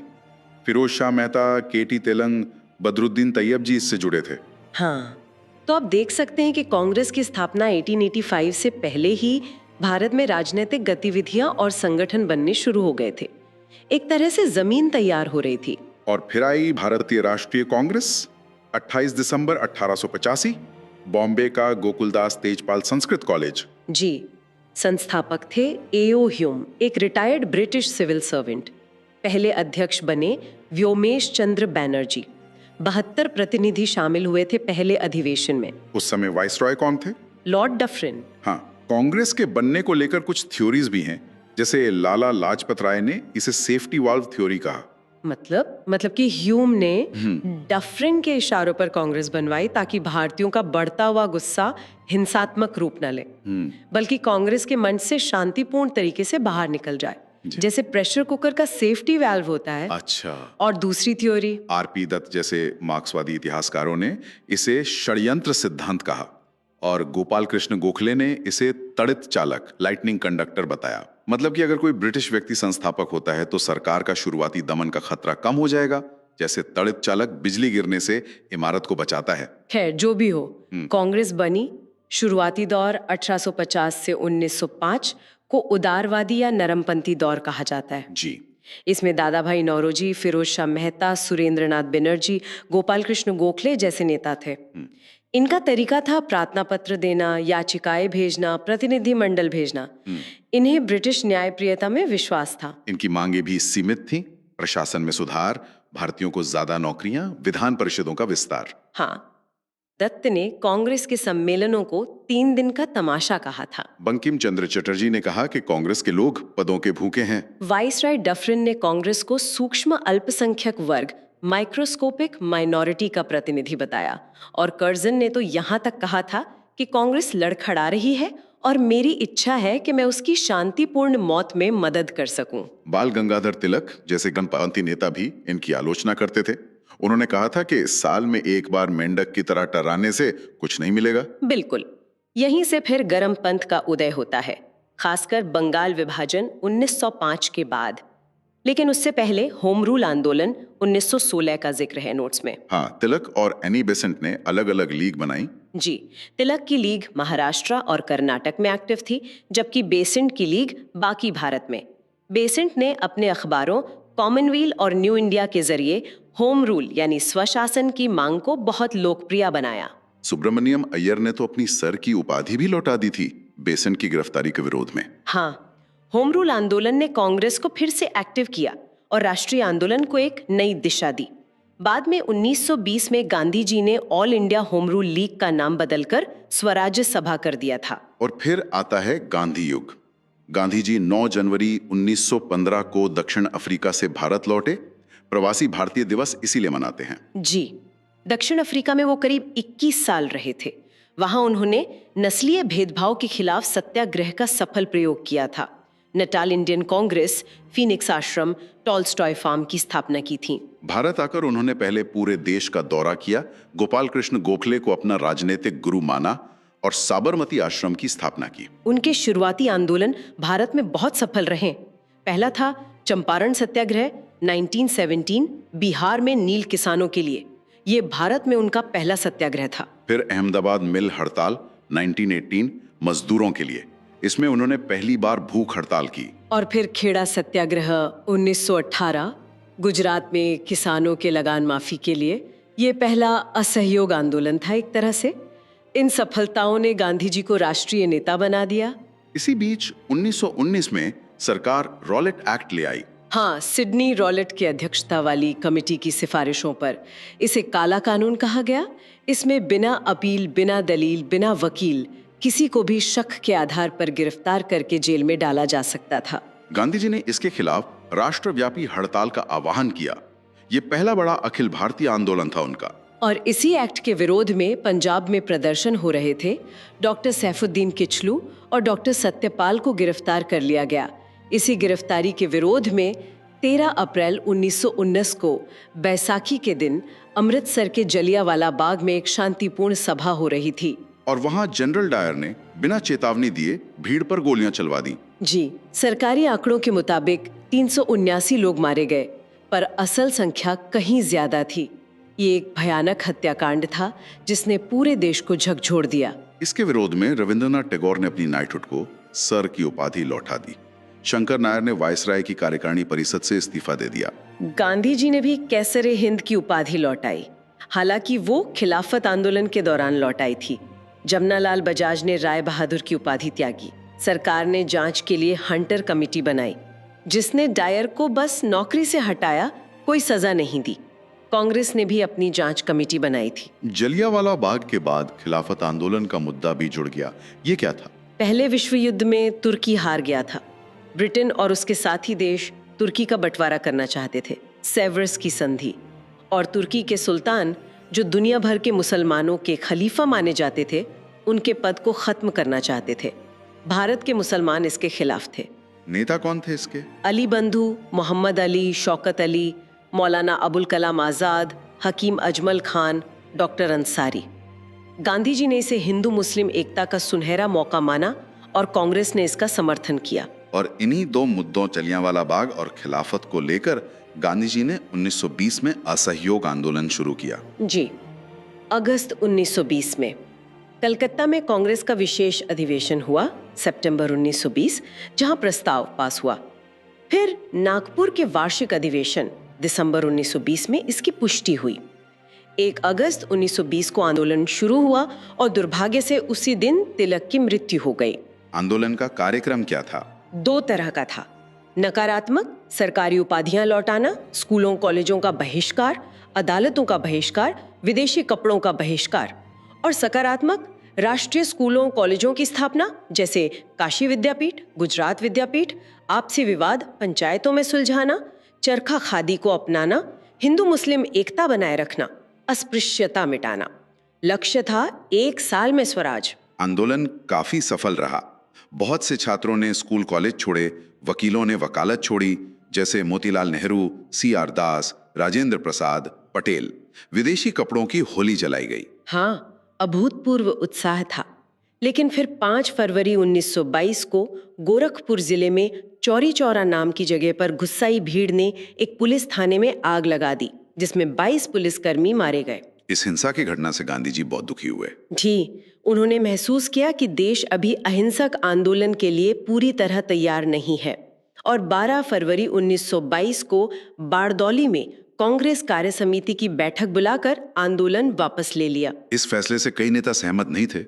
फिरोज शाह मेहता, केटी तेलंग, बदरुद्दीन तैयब जी इससे जुड़े थे। हाँ, तो आप देख सकते हैं कि कांग्रेस की स्थापना 1885 से पहले ही भारत में राजनीतिक गतिविधियां और संगठन बनने शुरू हो गए थे। एक तरह से जमीन तैयार हो रही थी। और फिर आई भारतीय राष्ट्रीय कांग्रेस। 28 दिसंबर 1885 बॉम्बे का गोकुलदास तेजपाल संस्कृत कॉलेज। जी, संस्थापक थे एओ ह्यूम, एक रिटायर्ड ब्रिटिश सिविल सर्वेंट। पहले अध्यक्ष बने व्योमेश चंद्र बैनर्जी। 72 प्रतिनिधि शामिल हुए थे पहले अधिवेशन में। उस समय वाइसरॉय कौन थे? Lord Dufferin. हाँ, कांग्रेस के बनने को लेकर कुछ थ्योरीज भी हैं, जैसे लाला लाजपत राय ने इसे सेफ्टी वाल्व थ्योरी कहा। मतलब कि ह्यूम ने डफरिन के इशारों पर कांग्रेस बनवाई ताकि भारतीयों का बढ़ता हुआ गुस्सा हिंसात्मक रूप न ले, बल्कि कांग्रेस के मंच से शांतिपूर्ण तरीके से बाहर निकल जाए, जैसे प्रेशर कुकर का सेफ्टी वाल्व होता है। अच्छा। और दूसरी थ्योरी, आरपी दत्त जैसे मार्क्सवादी इतिहासकारों ने इसे षड्यंत्र सिद्धांत कहा, और गोपाल कृष्ण गोखले ने इसे तड़ित चालक, लाइटनिंग कंडक्टर बताया। मतलब कि अगर कोई ब्रिटिश व्यक्ति संस्थापक होता है तो सरकार का शुरुआती दमन का खतरा कम हो जाएगा, जैसे तड़ित चालक बिजली गिरने से इमारत को बचाता है। खैर, जो भी हो, कांग्रेस बनी। शुरुआती दौर 1850 से 1905 को उदारवादी या नरमपंथी दौर कहा जाता है। जी, इसमें दादा भाई नौरोजी, फिरोज शाह मेहता, सुरेंद्र नाथ बनर्जी, गोपाल कृष्ण गोखले जैसे नेता थे। इनका तरीका था प्रार्थना पत्र देना, याचिकाएं भेजना, प्रतिनिधि मंडल भेजना। इन्हें ब्रिटिश न्यायप्रियता में विश्वास था। इनकी मांगे भी सीमित थीं, प्रशासन में सुधार, भारतीयों को ज्यादा नौकरियां, विधान परिषदों का विस्तार। हाँ, दत्त ने कांग्रेस के सम्मेलनों को 3 दिन का तमाशा कहा था। बंकिम चंद्र चटर्जी ने कहा कि कांग्रेस के लोग पदों के भूखे हैं। वाइसराय डफरिन ने कांग्रेस को सूक्ष्म अल्पसंख्यक वर्ग, माइक्रोस्कोपिक माइनॉरिटी का प्रतिनिधि बताया, और कर्जन ने तो यहाँ तक कहा था कि कांग्रेस लड़खड़ा रही है और मेरी इच्छा है कि मैं उसकी शांतिपूर्ण मौत में मदद कर सकूं। बाल गंगाधर तिलक जैसे गणपंथी नेता भी इनकी आलोचना करते थे। उन्होंने कहा था कि साल में एक बार मेंढक की तरह टर्राने से कुछ नहीं मिलेगा। बिल्कुल, यहीं से फिर गरम पंथ का उदय होता है, खासकर बंगाल विभाजन 1905 के बाद। लेकिन उससे पहले होम रूल आंदोलन 1916 का जिक्र है नोट्स में। हाँ, तिलक और एनी बेसेंट ने अलग अलग लीग बनाई। जी, तिलक की लीग महाराष्ट्र और कर्नाटक में एक्टिव थी, जबकि बेसेंट की लीग बाकी भारत में। बेसेंट ने अपने अखबारों कॉमनवेल्थ और न्यू इंडिया के जरिए होम रूल यानी स्वशासन की मांग को बहुत लोकप्रिय बनाया। सुब्रमण्यम अय्यर ने तो अपनी सर की उपाधि भी लौटा दी थी बेसेंट की गिरफ्तारी के विरोध में। हाँ, होम रूल आंदोलन ने कांग्रेस को फिर से एक्टिव किया और राष्ट्रीय आंदोलन को एक नई दिशा दी। बाद में 1920 में गांधी जी ने all India home rule league का नाम बदलकर स्वराज्य सभा कर दिया था। और फिर आता है गांधी युग। गांधी जी 9 जनवरी 1915 को दक्षिण अफ्रीका से भारत लौटे। प्रवासी भारतीय दिवस इसीलिए मनाते हैं। जी, दक्षिण अफ्रीका में वो करीब 21 साल रहे थे। वहां उन्होंने नस्लीय भेदभाव के खिलाफ सत्याग्रह का सफल प्रयोग किया था। नटाल इंडियन कांग्रेस, फीनिक्स आश्रम, टॉल्स्टॉय फार्म की स्थापना की थी। भारत आकर उन्होंने पहले पूरे देश का दौरा किया, गोपाल कृष्ण गोखले को अपना राजनीतिक गुरु माना और साबरमती आश्रम की स्थापना की। उनके शुरुआती आंदोलन भारत में बहुत सफल रहे। पहला था चंपारण सत्याग्रह 1917, बिहार में नील किसानों के लिए। ये भारत में उनका पहला सत्याग्रह था। फिर अहमदाबाद मिल हड़ताल 1918, मजदूरों के लिए। इसमें उन्होंने पहली बार भूख हड़ताल की। और फिर खेड़ा सत्याग्रह 1918, गुजरात में किसानों के लगान माफी के लिए। ये पहला असहयोग आंदोलन था एक तरह से। इन सफलताओं ने गांधी जी को राष्ट्रीय नेता बना दिया। इसी बीच 1919 में सरकार रॉलेट एक्ट ले आई। हाँ, सिडनी रॉलेट की अध्यक्षता वाली कमेटी की सिफारिशों पर इसे काला कानून कहा गया। इसमें बिना अपील, बिना दलील, बिना वकील किसी को भी शक के आधार पर गिरफ्तार करके जेल में डाला जा सकता था। गांधी जी ने इसके खिलाफ राष्ट्रव्यापी हड़ताल का आह्वान किया। ये पहला बड़ा अखिल भारतीय आंदोलन था उनका। और इसी एक्ट के विरोध में पंजाब में प्रदर्शन हो रहे थे। डॉक्टर सैफुद्दीन किचलू और डॉक्टर सत्यपाल को गिरफ्तार कर लिया गया। इसी गिरफ्तारी के विरोध में 13 अप्रैल 1919 को बैसाखी के दिन अमृतसर के जलियांवाला बाग में एक शांतिपूर्ण सभा हो रही थी। और वहां जनरल डायर ने बिना चेतावनी दिए भीड़ पर गोलियां चलवा दी। जी, सरकारी आंकड़ों के मुताबिक 379 लोग मारे गए, पर असल संख्या कहीं ज्यादा थी। ये एक भयानक हत्याकांड था जिसने पूरे देश को झकझोर दिया। इसके विरोध में रविंद्रनाथ टैगोर ने अपनी नाइटहुड को सर की उपाधि लौटा दी। शंकर नायर ने वायसराय की कार्यकारिणी परिषद से इस्तीफा दे दिया। गांधी जी ने भी कैसरे हिंद की उपाधि लौटाई, हालांकि वो खिलाफत आंदोलन के दौरान लौटाई थी। जमनालाल बजाज ने राय बहादुर की उपाधि त्यागी। सरकार ने जांच के लिए हंटर कमेटी बनाई, जिसने डायर को बस नौकरी से हटाया, कोई सजा नहीं दी। कांग्रेस ने भी अपनी जांच कमेटी बनाई थी। जलियांवाला बाग के बाद खिलाफत आंदोलन का मुद्दा भी जुड़ गया। ये क्या था? पहले विश्व युद्ध में तुर्की हार गया था। ब्रिटेन और उसके साथी देश तुर्की का बंटवारा करना चाहते थे, सेवर्स की संधि। और तुर्की के सुल्तान, जो दुनिया भर के मुसलमानों के खलीफा माने जाते थे, उनके पद को खत्म करना चाहते थे। भारत के मुसलमान इसके खिलाफ थे। नेता कौन थे इसके? अली बंधु, मोहम्मद अली, शौकत अली, मौलाना अबुल कलाम आजाद, हकीम अजमल खान, डॉक्टर अंसारी। गांधी जी ने इसे हिंदू मुस्लिम एकता का सुनहरा मौका माना और कांग्रेस ने इसका समर्थन किया। और इन्हीं दो मुद्दों जलियांवाला बाग और खिलाफत को लेकर गांधी जी ने 1920 में असहयोग आंदोलन शुरू किया। जी, अगस्त 1920 में कलकत्ता में कांग्रेस का विशेष अधिवेशन हुआ, सितंबर 1920, जहां प्रस्ताव पास हुआ। फिर नागपुर के वार्षिक अधिवेशन दिसंबर 1920 में इसकी पुष्टि हुई। 1 अगस्त 1920 को आंदोलन शुरू हुआ और दुर्भाग्य से उसी दिन तिलक की मृत्यु हो गई। आंदोलन का कार्यक्रम क्या था? 2 तरह का था। नकारात्मक, सरकारी उपाधियां लौटाना, स्कूलों कॉलेजों का बहिष्कार, अदालतों का बहिष्कार, विदेशी कपड़ों का बहिष्कार। और सकारात्मक, राष्ट्रीय स्कूलों कॉलेजों की स्थापना, जैसे काशी विद्यापीठ, गुजरात विद्यापीठ, आपसी विवाद पंचायतों में सुलझाना, चरखा खादी को अपनाना, हिंदू मुस्लिम एकता बनाए रखना, अस्पृश्यता मिटाना। लक्ष्य था 1 साल में स्वराज। आंदोलन काफी सफल रहा। बहुत से छात्रों ने स्कूल कॉलेज छोड़े, वकीलों ने वकालत छोड़ी, जैसे मोतीलाल नेहरू, CR दास, राजेंद्र प्रसाद, पटेल। विदेशी कपड़ों की होली जलाई गई। हाँ, अभूतपूर्व उत्साह था। लेकिन फिर 5 फरवरी 1922 को गोरखपुर जिले में चौरी चौरा नाम की जगह पर गुस्साई भीड़ ने एक पुलिस थाने में आग लगा दी, जिसमें 22 पुलिसकर्मी मारे गए। इस हिंसा की घटना से गांधी जी बहुत दुखी हुए। जी, उन्होंने महसूस किया कि देश अभी अहिंसक आंदोलन के लिए पूरी तरह तैयार नहीं है और 12 फरवरी 1922 को बारदौली में कांग्रेस कार्य समिति की बैठक बुलाकर आंदोलन वापस ले लिया। इस फैसले से कई नेता सहमत नहीं थे।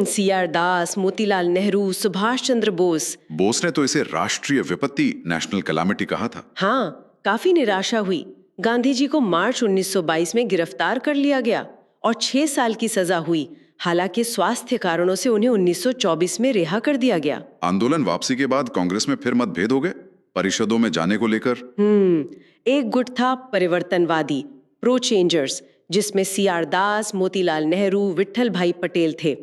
CR दास, मोतीलाल नेहरू, सुभाष चंद्र बोस। बोस ने तो इसे राष्ट्रीय विपत्ति, नेशनल कैलामिटी कहा था। हाँ, काफी निराशा हुई। गांधी जी को मार्च 1922 में गिरफ्तार कर लिया गया और 6 साल की सजा हुई। हालांकि स्वास्थ्य कारणों से उन्हें 1924 में रिहा कर दिया गया। आंदोलन वापसी के बाद कांग्रेस में फिर मतभेद हो गए परिषदों में जाने को लेकर। एक गुट था परिवर्तनवादी, प्रो चेंजर्स, जिसमें CR दास, मोतीलाल नेहरू, विट्ठल भाई पटेल थे।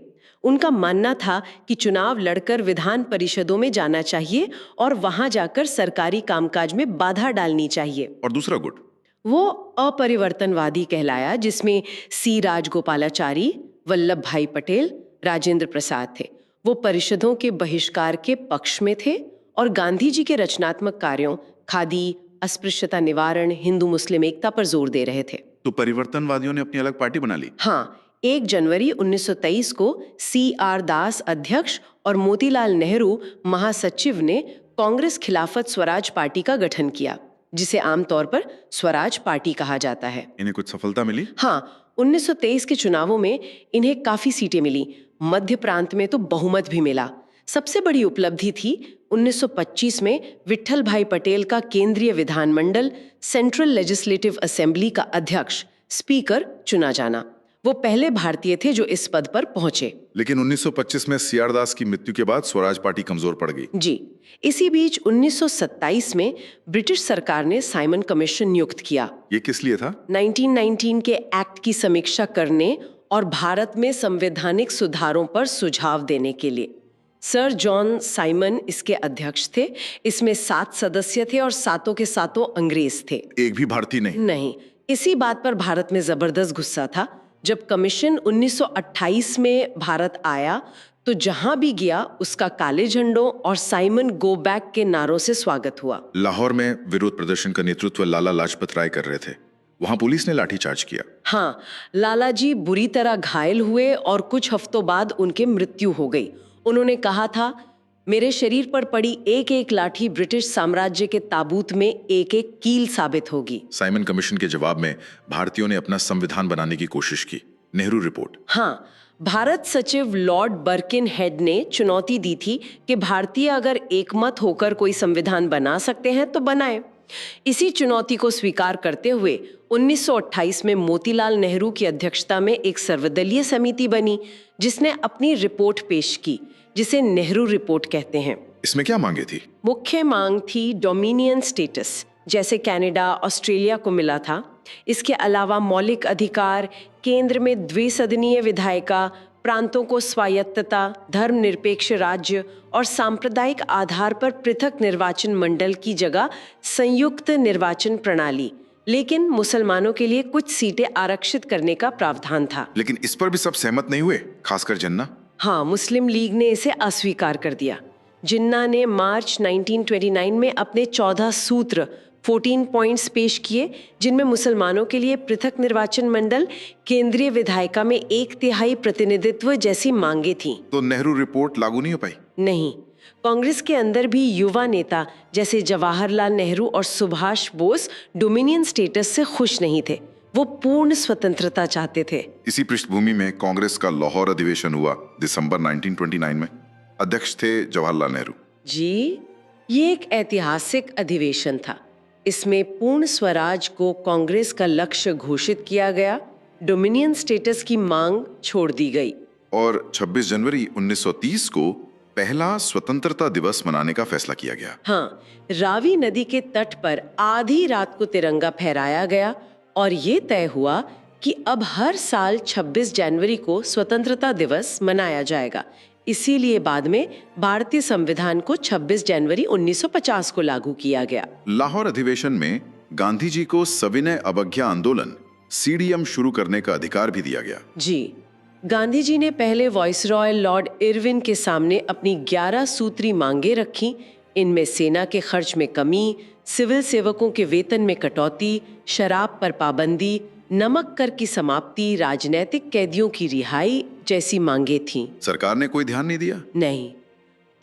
उनका मानना था कि चुनाव लड़कर विधान परिषदों में जाना चाहिए और वहां जाकर सरकारी कामकाज में बाधा डालनी चाहिए। और दूसरा गुट वो अपरिवर्तनवादी कहलाया, जिसमें C राजगोपालाचारी, वल्लभ भाई पटेल, राजेंद्र प्रसाद थे। वो परिषदों के बहिष्कार के पक्ष में थे और गांधी जी के रचनात्मक कार्यों, खादी, अस्पृश्यता निवारण, हिंदू मुस्लिम एकता पर जोर दे रहे थे। तो परिवर्तनवादियों ने अपनी अलग पार्टी बना ली। हाँ, 1 जनवरी 1923 को CR दास अध्यक्ष और मोतीलाल नेहरू महासचिव ने कांग्रेस खिलाफत स्वराज पार्टी का गठन किया, जिसे आमतौर पर स्वराज पार्टी कहा जाता है। इन्हें कुछ सफलता मिली? हाँ, 1923 के चुनावों में इन्हें काफी सीटें मिली। मध्य प्रांत में तो बहुमत भी मिला। सबसे बड़ी उपलब्धि थी 1925 में विट्ठल भाई पटेल का केंद्रीय विधानमंडल, सेंट्रल लेजिस्लेटिव असेंबली का अध्यक्ष, स्पीकर चुना जाना। वो पहले भारतीय थे जो इस पद पर पहुंचे। लेकिन 1925 में CR दास की मृत्यु के बाद स्वराज पार्टी कमजोर पड़ गई। जी, इसी बीच 1927 में ब्रिटिश सरकार ने साइमन कमीशन नियुक्त किया। ये किस लिए था? 1919 के एक्ट की समीक्षा करने और भारत में संवैधानिक सुधारों पर सुझाव देने के लिए। सर जॉन साइमन इसके अध्यक्ष थे। इसमें 7 सदस्य थे और 7 के 7 अंग्रेज थे। एक भी भारतीय नहीं? नहीं। इसी बात पर भारत में जबरदस्त गुस्सा था। जब कमीशन 1928 में भारत आया तो जहां भी गया उसका काले झंडों और साइमन गो बैक के नारों से स्वागत हुआ। लाहौर में विरोध प्रदर्शन का नेतृत्व लाला लाजपत राय कर रहे थे। वहां पुलिस ने लाठीचार्ज किया। हाँ, लाला जी बुरी तरह घायल हुए और कुछ हफ्तों बाद उनकी मृत्यु हो गई। उन्होंने कहा था, मेरे शरीर पर पड़ी एक एक लाठी ब्रिटिश साम्राज्य के ताबूत में एक एक कील साबित होगी। साइमन कमीशन के जवाब में भारतीयों ने अपना संविधान बनाने की कोशिश की। नेहरू रिपोर्ट। हाँ, भारत सचिव लॉर्ड बर्किनहेड ने चुनौती दी थी कि भारतीय अगर एकमत होकर कोई संविधान बना सकते हैं तो बनाएं। इसी चुनौती को स्वीकार करते हुए 1928 में मोतीलाल नेहरू की अध्यक्षता में एक सर्वदलीय समिति बनी, जिसने अपनी रिपोर्ट पेश की, जिसे नेहरू रिपोर्ट कहते हैं। इसमें क्या मांगे थी? मुख्य मांग थी डोमिनियन स्टेटस, जैसे कनाडा, ऑस्ट्रेलिया को मिला था। इसके अलावा मौलिक अधिकार, केंद्र में द्विसदनीय विधायिका, प्रांतों को स्वायत्तता, धर्मनिरपेक्ष राज्य और सांप्रदायिक आधार पर पृथक निर्वाचन मंडल की जगह संयुक्त निर्वाचन प्रणाली। लेकिन मुसलमानों के लिए कुछ सीटें आरक्षित करने का प्रावधान था। लेकिन इस पर भी सब सहमत नहीं हुए, खासकर जिन्ना। हाँ, मुस्लिम लीग ने इसे अस्वीकार कर दिया। जिन्ना ने मार्च 1929 में अपने 14 सूत्र 14 पॉइंट्स पेश किए, जिनमें मुसलमानों के लिए पृथक निर्वाचन मंडल, केंद्रीय विधायिका में 1/3 प्रतिनिधित्व जैसी मांगे थीं। तो नेहरू रिपोर्ट लागू नहीं हो पाई? नहीं। कांग्रेस के अंदर भी युवा नेता जैसे जवाहरलाल नेहरू और सुभाष बोस डोमिनियन स्टेटस से खुश नहीं थे। वो वो पूर्ण स्वतंत्रता चाहते थे। इसी पृष्ठभूमि में कांग्रेस का लाहौर अधिवेशन हुआ दिसंबर 1929 में। अध्यक्ष थे जवाहरलाल नेहरू जी, ये एक ऐतिहासिक अधिवेशन था। इसमें पूर्ण स्वराज को कांग्रेस का लक्ष्य घोषित किया गया, डोमिनियन स्टेटस की मांग छोड़ दी गई और 26 जनवरी 1930 को पहला स्वतंत्रता दिवस मनाने का फैसला किया गया। हाँ, रावी नदी के तट पर आधी रात को तिरंगा फहराया गया और ये तय हुआ कि अब हर साल 26 जनवरी को स्वतंत्रता दिवस मनाया जाएगा। इसीलिए बाद में भारतीय संविधान को 26 जनवरी 1950 को लागू किया गया। लाहौर अधिवेशन में गांधी जी को सविनय अवज्ञा आंदोलन CDM शुरू करने का अधिकार भी दिया गया। जी, गांधी जी ने पहले वाइसरॉय लॉर्ड इरविन के सामने अपनी 11 सूत्री मांगे रखी। इनमें सेना के खर्च में कमी, सिविल सेवकों के वेतन में कटौती, शराब पर पाबंदी, नमक कर की समाप्ति, राजनीतिक कैदियों की रिहाई जैसी मांगे थीं। सरकार ने कोई ध्यान नहीं दिया? नहीं।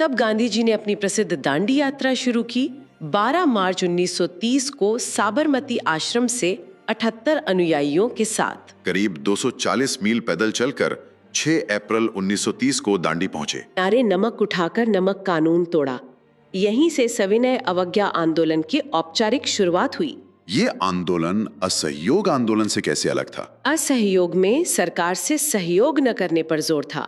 तब गांधी जी ने अपनी प्रसिद्ध दांडी यात्रा शुरू की। 12 मार्च 1930 को साबरमती आश्रम से 78 अनुयायियों के साथ करीब 240 मील पैदल चलकर 6 अप्रैल 1930 को दांडी पहुंचे। नारे नमक उठाकर नमक कानून तोड़ा, यहीं से सविनय अवज्ञा आंदोलन की औपचारिक शुरुआत हुई। ये आंदोलन असहयोग आंदोलन से कैसे अलग था? असहयोग में सरकार से सहयोग न करने पर जोर था।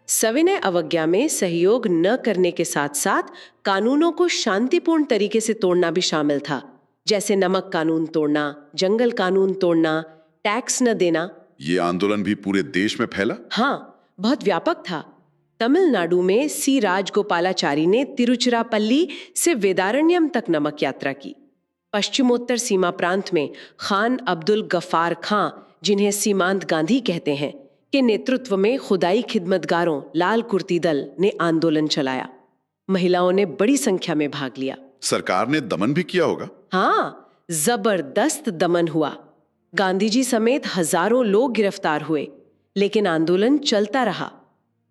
सविनय अवज्ञा में सहयोग न करने के साथ साथ कानूनों को शांतिपूर्ण तरीके से तोड़ना भी शामिल था, जैसे नमक कानून तोड़ना, जंगल कानून तोड़ना, टैक्स न देना। ये आंदोलन भी पूरे देश में फैला? हाँ, बहुत व्यापक था। तमिलनाडु में सी राजगोपालाचारी ने तिरुचिरापल्ली से वेदारण्यम तक नमक यात्रा की। पश्चिमोत्तर सीमा प्रांत में खान अब्दुल गफ्फार खां, जिन्हें सीमांत गांधी कहते हैं, के नेतृत्व में खुदाई खिदमतगारों लाल कुर्ती दल ने आंदोलन चलाया। महिलाओं ने बड़ी संख्या में भाग लिया। सरकार ने दमन भी किया होगा? हाँ, जबरदस्त दमन हुआ। गांधी जी समेत हजारों लोग गिरफ्तार हुए, लेकिन आंदोलन चलता रहा।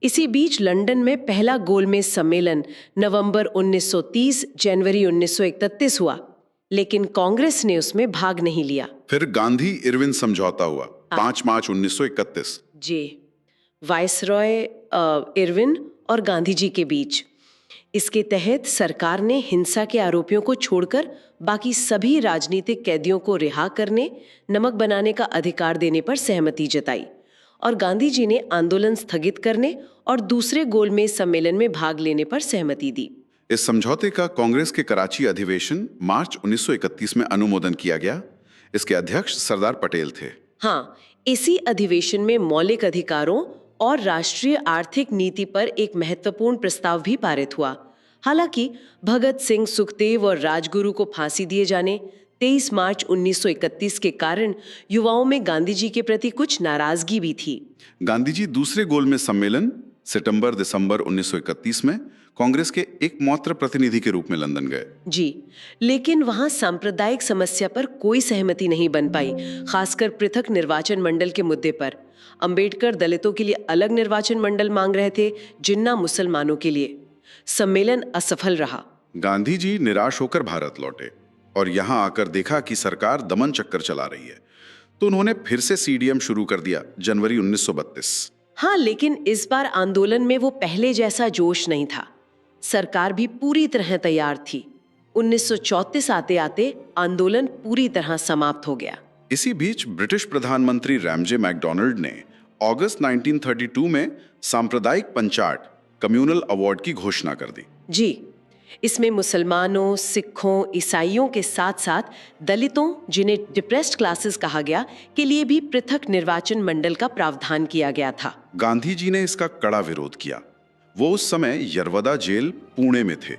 इसी बीच लंदन में पहला गोलमेज सम्मेलन नवंबर 1930 जनवरी 1931 हुआ, लेकिन कांग्रेस ने उसमें भाग नहीं लिया। फिर गांधी इरविन समझौता हुआ 5 मार्च 1931। जी, वाइसरॉय इरविन और गांधी जी के बीच। इसके तहत सरकार ने हिंसा के आरोपियों को छोड़कर बाकी सभी राजनीतिक कैदियों को रिहा करने, नमक बनाने का अधिकार देने पर सहमति जताई और गांधी जी ने आंदोलन स्थगित करने और दूसरे गोलमेज सम्मेलन में भाग लेने पर सहमति दी। इस समझौते का कांग्रेस के कराची अधिवेशन मार्च 1931 में अनुमोदन किया गया। इसके अध्यक्ष सरदार पटेल थे। हाँ, इसी अधिवेशन में मौलिक अधिकारों और राष्ट्रीय आर्थिक नीति पर एक महत्वपूर्ण प्रस्ताव भी पारित हुआ। हालांकि भगत सिंह, सुखदेव और राजगुरु को फांसी दिए जाने 23 मार्च 1931 के कारण युवाओं में गांधी जी के प्रति कुछ नाराजगी भी थी। गांधी जी दूसरे गोलमेज सम्मेलन सितंबर-दिसंबर 1931 में कांग्रेस के एकमात्र प्रतिनिधि के रूप में लंदन गए। जी, लेकिन वहां सांप्रदायिक समस्या पर कोई सहमति नहीं बन पाई, खासकर पृथक निर्वाचन मंडल के मुद्दे पर। अंबेडकर दलितों के लिए अलग निर्वाचन मंडल मांग रहे थे, जिन्ना मुसलमानों के लिए। सम्मेलन असफल रहा। गांधी जी निराश होकर भारत लौटे और यहां आकर देखा कि सरकार दमन चक्कर चला रही है, तो उन्होंने फिर से CDM शुरू कर दिया जनवरी 1932। हाँ, लेकिन इस बार आंदोलन में वो पहले जैसा जोश नहीं था। सरकार भी पूरी तरह तैयार थी। 1934 आते आते आंदोलन पूरी तरह समाप्त हो गया। इसी बीच ब्रिटिश प्रधानमंत्री रैमजे मैकडॉनल्ड ने अगस्त 1932 में सांप्रदायिक पंचाट कम्युनल अवार्ड की घोषणा कर दी। जी, इसमें मुसलमानों, सिखों, ईसाइयों के साथ साथ दलितों, जिन्हें डिप्रेस्ड क्लासेस कहा गया, के लिए भी पृथक निर्वाचन मंडल का प्रावधान किया गया था। गांधी जी ने इसका कड़ा विरोध किया। वो उस समय यरवदा जेल पुणे में थे।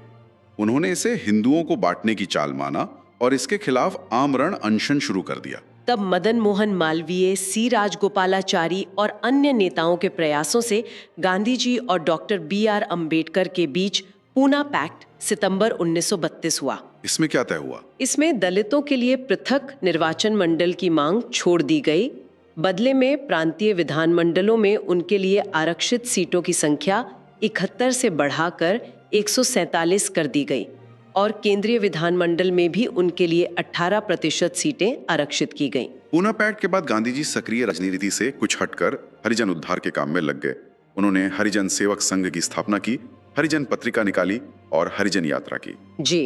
उन्होंने इसे हिंदुओं को बांटने की चाल माना और इसके खिलाफ आमरण अनशन शुरू कर दिया। तब मदन मोहन मालवीय, सी राजगोपालाचारी और अन्य नेताओं के प्रयासों से गांधी जी और डॉक्टर BR अम्बेडकर के बीच पूना पैक्ट सितंबर 1932 हुआ। इसमें क्या तय हुआ? इसमें दलितों के लिए पृथक निर्वाचन मंडल की मांग छोड़ दी गई। बदले में प्रांतीय विधानमंडलों में उनके लिए आरक्षित सीटों की संख्या 71 से बढ़ाकर 147 कर दी गई और केंद्रीय विधानमंडल में भी उनके लिए 18% सीटें आरक्षित की गईं। पूना पैक्ट के बाद गांधी जी सक्रिय राजनीति से कुछ हटकर हरिजन उद्धार के काम में लग गए। उन्होंने हरिजन सेवक संघ की स्थापना की, हरिजन पत्रिका निकाली और हरिजन यात्रा की। जी,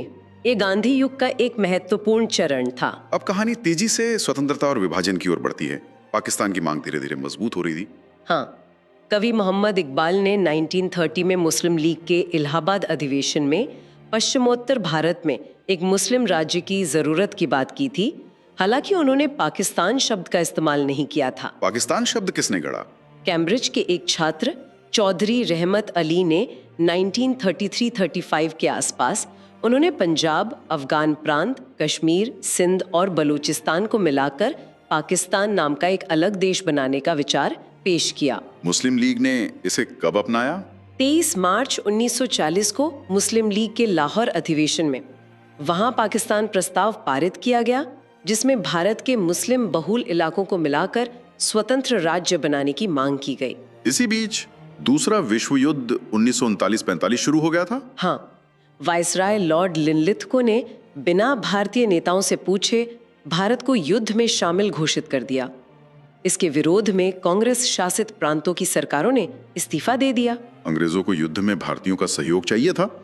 ये गांधी युग का एक महत्वपूर्ण चरण था। अब कहानी तेजी से स्वतंत्रता और विभाजन की ओर बढ़ती है। पाकिस्तान की मांग धीरे धीरे मजबूत हो रही थी। हाँ, कवि मोहम्मद इकबाल ने 1930 में मुस्लिम लीग के इलाहाबाद अधिवेशन में पश्चिमोत्तर भारत में एक मुस्लिम राज्य की जरूरत की बात की थी। हालांकि उन्होंने पाकिस्तान शब्द का इस्तेमाल नहीं किया था। पाकिस्तान शब्द किसने गढ़ा? कैम्ब्रिज के एक छात्र चौधरी रहमत अली ने 1933-35 के आसपास उन्होंने पंजाब, अफगान प्रांत, कश्मीर, सिंध और बलूचिस्तान को मिलाकर पाकिस्तान नाम का एक अलग देश बनाने का विचार पेश किया। मुस्लिम लीग ने इसे कब अपनाया? 23 मार्च 1940 को मुस्लिम लीग के लाहौर अधिवेशन में वहां पाकिस्तान प्रस्ताव पारित किया गया, जिसमें भारत के मुस्लिम बहुल इलाकों को मिलाकर स्वतंत्र राज्य बनाने की मांग की गई। इसी बीच दूसरा विश्व युद्ध 1939-45 शुरू हो गया था। हाँ, वायसराय लॉर्ड लिनलिथगो ने बिना भारतीय नेताओं से पूछे भारत को युद्ध में शामिल घोषित कर दिया। इसके विरोध में कांग्रेस शासित प्रांतों की सरकारों ने इस्तीफा दे दिया। अंग्रेजों को युद्ध में भारतीयों का सहयोग चाहिए था,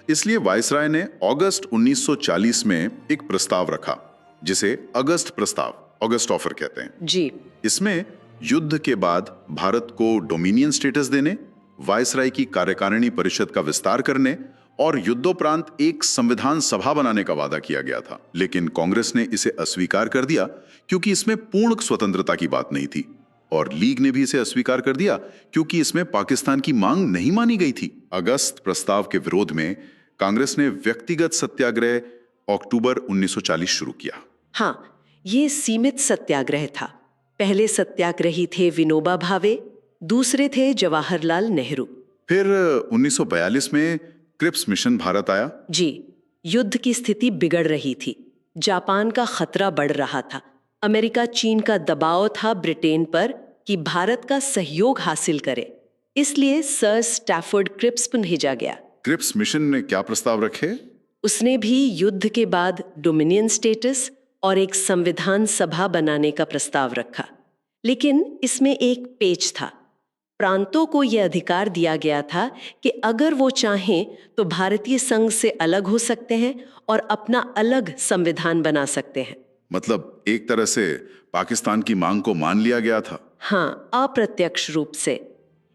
इसलिए वायसराय ने अगस्त 1940 में एक प्रस्ताव रखा, जिसे अगस्त प्रस्ताव, अगस्त ऑफर कहते हैं। जी, इसमें युद्ध के बाद भारत को डोमिनियन स्टेटस देने, वायसराय की कार्यकारिणी परिषद का विस्तार करने और युद्धोपरांत एक संविधान सभा बनाने का वादा किया गया था। लेकिन कांग्रेस ने इसे अस्वीकार कर दिया क्योंकि इसमें पूर्ण स्वतंत्रता की बात नहीं थी, और लीग ने भी इसे अस्वीकार कर दिया क्योंकि इसमें पाकिस्तान की मांग नहीं मानी गई थी। अगस्त प्रस्ताव के विरोध में कांग्रेस ने व्यक्तिगत सत्याग्रह अक्टूबर 1940 शुरू किया। हाँ, ये सीमित सत्याग्रह था। पहले सत्याग्रही थे विनोबा भावे, दूसरे थे जवाहरलाल नेहरू। फिर 1942 में क्रिप्स मिशन भारत आया। जी, युद्ध की स्थिति बिगड़ रही थी, जापान का खतरा बढ़ रहा था, अमेरिका चीन का दबाव था ब्रिटेन पर कि भारत का सहयोग हासिल करे, इसलिए सर स्टैफोर्ड क्रिप्स को भेजा गया। क्रिप्स मिशन ने क्या प्रस्ताव रखे? उसने भी युद्ध के बाद डोमिनियन स्टेटस और एक संविधान सभा बनाने का प्रस्ताव रखा। लेकिन इसमें एक पेच था। प्रांतों को यह अधिकार दिया गया था कि अगर वो चाहें तो भारतीय संघ से अलग हो सकते हैं और अपना अलग संविधान बना सकते हैं। मतलब एक तरह से पाकिस्तान की मांग को मान लिया गया था। हाँ, अप्रत्यक्ष रूप से।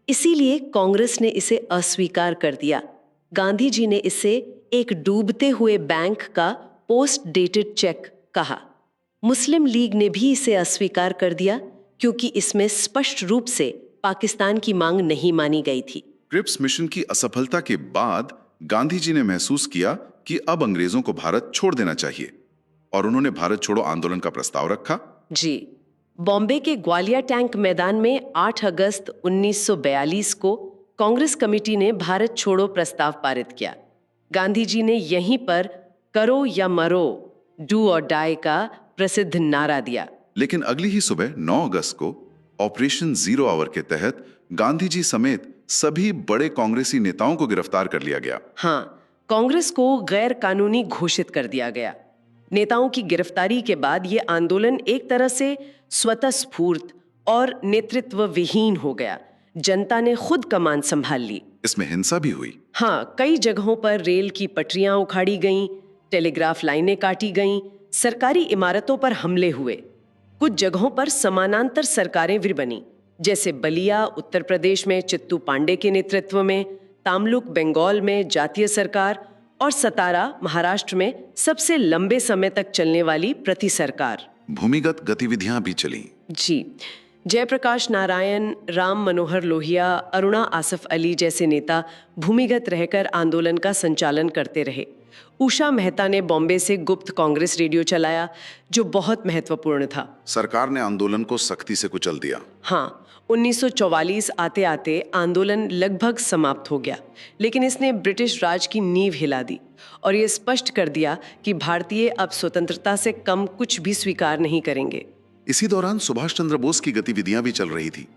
इसीलिए कांग्रेस ने इसे अस्वीकार कर दिया। गांधी जी ने इसे एक डूबते हुए बैंक का पोस्ट डेटेड चेक कहा। मुस्लिम लीग ने भी इसे अस्वीकार कर दिया क्योंकि इसमें स्पष्ट रूप से पाकिस्तान की मांग नहीं मानी गई थी। क्रिप्स मिशन की असफलता के बाद गांधी जी ने महसूस किया कि अब अंग्रेजों को भारत छोड़ देना चाहिए, और उन्होंने भारत छोड़ो आंदोलन का प्रस्ताव रखा। जी, बॉम्बे के ग्वालियर टैंक मैदान में 8 अगस्त 1942 को कांग्रेस कमेटी ने भारत छोड़ो प्रस्ताव पारित किया। गांधी जी ने यहीं पर करो या मरो, डू और डाई का प्रसिद्ध नारा दिया। लेकिन अगली ही सुबह 9 अगस्त को ऑपरेशन जीरो आवर के तहत गांधी जी समेत सभी बड़े कांग्रेसी नेताओं को गिरफ्तार कर लिया गया। हाँ, कांग्रेस को गैर कानूनी घोषित कर दिया गया। नेताओं की गिरफ्तारी के बाद ये आंदोलन एक तरह से स्वतःस्फूर्त और नेतृत्व विहीन हो गया। जनता ने खुद कमान संभाल ली। इसमें हिंसा भी हुई। हाँ, कई जगहों पर रेल की पटरियां उखाड़ी गईं, टेलीग्राफ लाइनें काटी गईं, सरकारी इमारतों पर हमले हुए। कुछ जगहों पर समानांतर सरकारें भी बनी, जैसे बलिया उत्तर प्रदेश में चित्तू पांडे के नेतृत्व में, तामलुक बंगाल में जातीय सरकार, और सतारा महाराष्ट्र में सबसे लंबे समय तक चलने वाली प्रति सरकार। भूमिगत गतिविधियां भी चली। जी, जयप्रकाश नारायण, राम मनोहर लोहिया, अरुणा आसफ अली जैसे नेता भूमिगत रहकर आंदोलन का संचालन करते रहे। उषा मेहता ने बॉम्बे से गुप्त कांग्रेस रेडियो चलाया, जो बहुत महत्वपूर्ण था। सरकार ने आंदोलन को सख्ती से कुचल दिया। हाँ, 1944 आते आते आंदोलन लगभग समाप्त हो गया, लेकिन इसने ब्रिटिश राज की नींव हिला दी और ये स्पष्ट कर दिया कि भारतीय अब स्वतंत्रता से कम कुछ भी स्वीकार नहीं करेंगे। इसी दौरान सुभाष चंद्र बोस की गतिविधियां भी चल रही थी।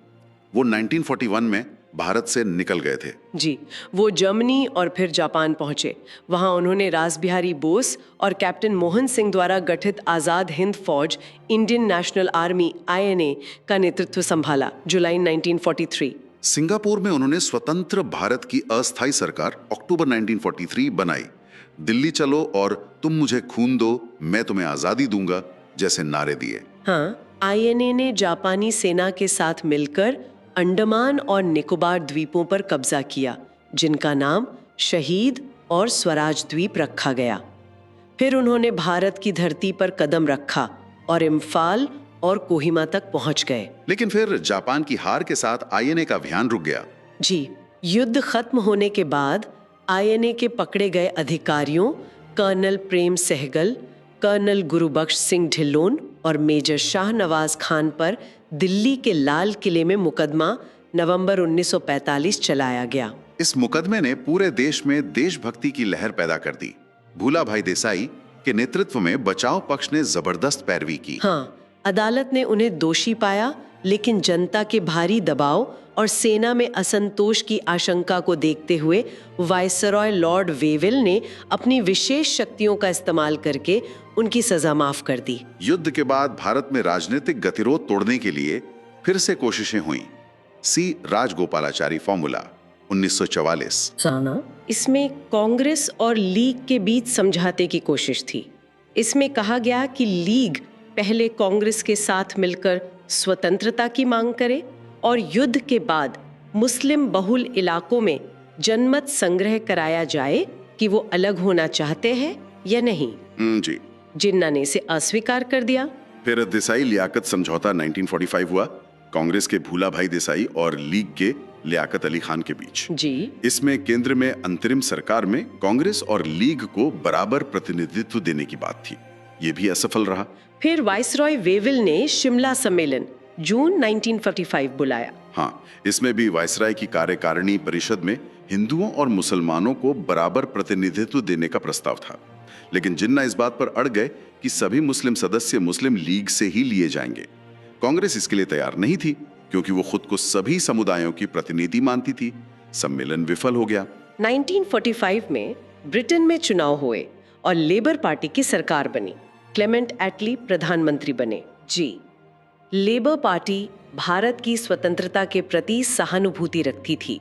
वो 1941 में भारत से निकल गए थे। जी, वो जर्मनी और फिर जापान पहुंचे। वहां उन्होंने रास बिहारी बोस और कैप्टन मोहन सिंह द्वारा गठित आजाद हिंद फौज इंडियन नेशनल आर्मी (INA) का नेतृत्व संभाला जुलाई 1943। सिंगापुर में उन्होंने स्वतंत्र भारत की अस्थायी सरकार अक्टूबर 1943 बनाई। दिल्ली चलो और तुम मुझे खून दो, मैं तुम्हें आजादी दूंगा जैसे नारे दिए। हाँ, INA ने जापानी सेना के साथ मिलकर अंडमान और निकोबार द्वीपों पर कब्जा किया, जिनका नाम शहीद और स्वराज द्वीप रखा गया। फिर उन्होंने भारत की धरती पर कदम रखा और इम्फाल और कोहिमा तक पहुंच गए। लेकिन फिर जापान की हार के साथ INA का अभियान रुक गया। जी, युद्ध खत्म होने के बाद INA के पकड़े गए अधिकारियों कर्नल प्रेम सहगल, कर्नल गुरुबख्श सिंह ढिल्लोन और मेजर शाह नवाज खान पर दिल्ली के लाल किले में मुकदमा नवंबर 1945 चलाया गया। इस मुकदमे ने पूरे देश में देशभक्ति की लहर पैदा कर दी। भूला भाई देसाई के नेतृत्व में बचाव पक्ष ने जबरदस्त पैरवी की। हाँ, अदालत ने उन्हें दोषी पाया, लेकिन जनता के भारी दबाव और सेना में असंतोष की आशंका को देखते हुए वायसरॉय लॉर्ड वेविल ने अपनी विशेष शक्तियों का इस्तेमाल करके उनकी सजा माफ कर दी। युद्ध के बाद भारत में राजनीतिक गतिरोध तोड़ने के लिए फिर से कोशिशें हुई। सी राजगोपालाचारी फॉर्मूला 1944। इसमें कांग्रेस और लीग के बीच समझौते की कोशिश थी। इसमें कहा गया कि लीग पहले कांग्रेस के साथ मिलकर स्वतंत्रता की मांग करे और युद्ध के बाद मुस्लिम बहुल इलाकों में जनमत संग्रह कराया जाए कि वो अलग होना चाहते हैं या नहीं। जी। जिन्ना ने इसे अस्वीकार कर दिया। फिर देसाई लियाकत समझौता 1945 हुआ, कांग्रेस के भूला भाई देसाई और लीग के लियाकत अली खान के बीच। जी। इसमें केंद्र में अंतरिम सरकार में कांग्रेस और लीग को बराबर प्रतिनिधित्व देने की बात थी। ये भी असफल रहा। फिर वाइसरॉय वेविल ने शिमला सम्मेलन जून 1945 बुलाया। हाँ, इसमें भी वायसराय की कार्यकारिणी परिषद में हिंदुओं और मुसलमानों को बराबर प्रतिनिधित्व देने का प्रस्ताव था, लेकिन जिन्ना इस बात पर अड़ गए कि सभी मुस्लिम सदस्य मुस्लिम लीग से ही लिए जाएंगे। कांग्रेस इसके लिए तैयार नहीं थी, क्योंकि वो खुद को सभी समुदायों की प्रतिनिधि मानती थी। सम्मेलन विफल हो गया। 1945 में ब्रिटेन में चुनाव हुए और लेबर पार्टी की सरकार बनी। क्लेमेंट एटली प्रधानमंत्री बने। जी, लेबर पार्टी भारत की स्वतंत्रता के प्रति सहानुभूति रखती थी।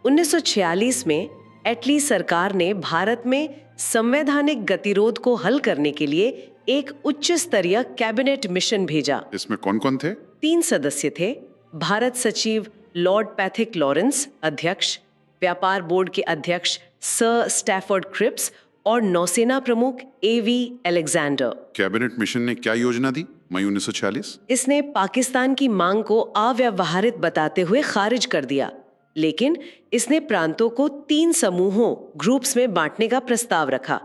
1946 में एटली सरकार ने भारत में संवैधानिक गतिरोध को हल करने के लिए एक उच्च स्तरीय कैबिनेट मिशन भेजा। इसमें कौन कौन थे? 3 सदस्य थे। भारत सचिव लॉर्ड पैथिक लॉरेंस अध्यक्ष, व्यापार बोर्ड के अध्यक्ष सर स्टैफोर्ड क्रिप्स और नौसेना प्रमुख A.V. अलेक्जेंडर। कैबिनेट मिशन ने क्या योजना दी मई 1946? इसने पाकिस्तान की मांग को अव्यावहारिक बताते हुए खारिज कर दिया, लेकिन इसने प्रांतों को 3 समूहों ग्रुप्स में बांटने का प्रस्ताव रखा।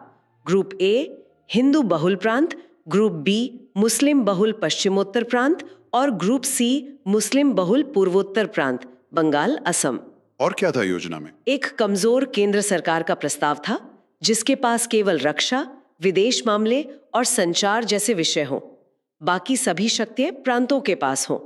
ग्रुप A हिंदू बहुल प्रांत, ग्रुप B मुस्लिम बहुल पश्चिमोत्तर प्रांत और ग्रुप C मुस्लिम बहुल पूर्वोत्तर प्रांत, बंगाल, असम। और क्या था योजना में? एक कमजोर केंद्र सरकार का प्रस्ताव था, जिसके पास केवल रक्षा, विदेश मामले और संचार जैसे विषय हों। बाकी सभी शक्तियां प्रांतों के पास हों।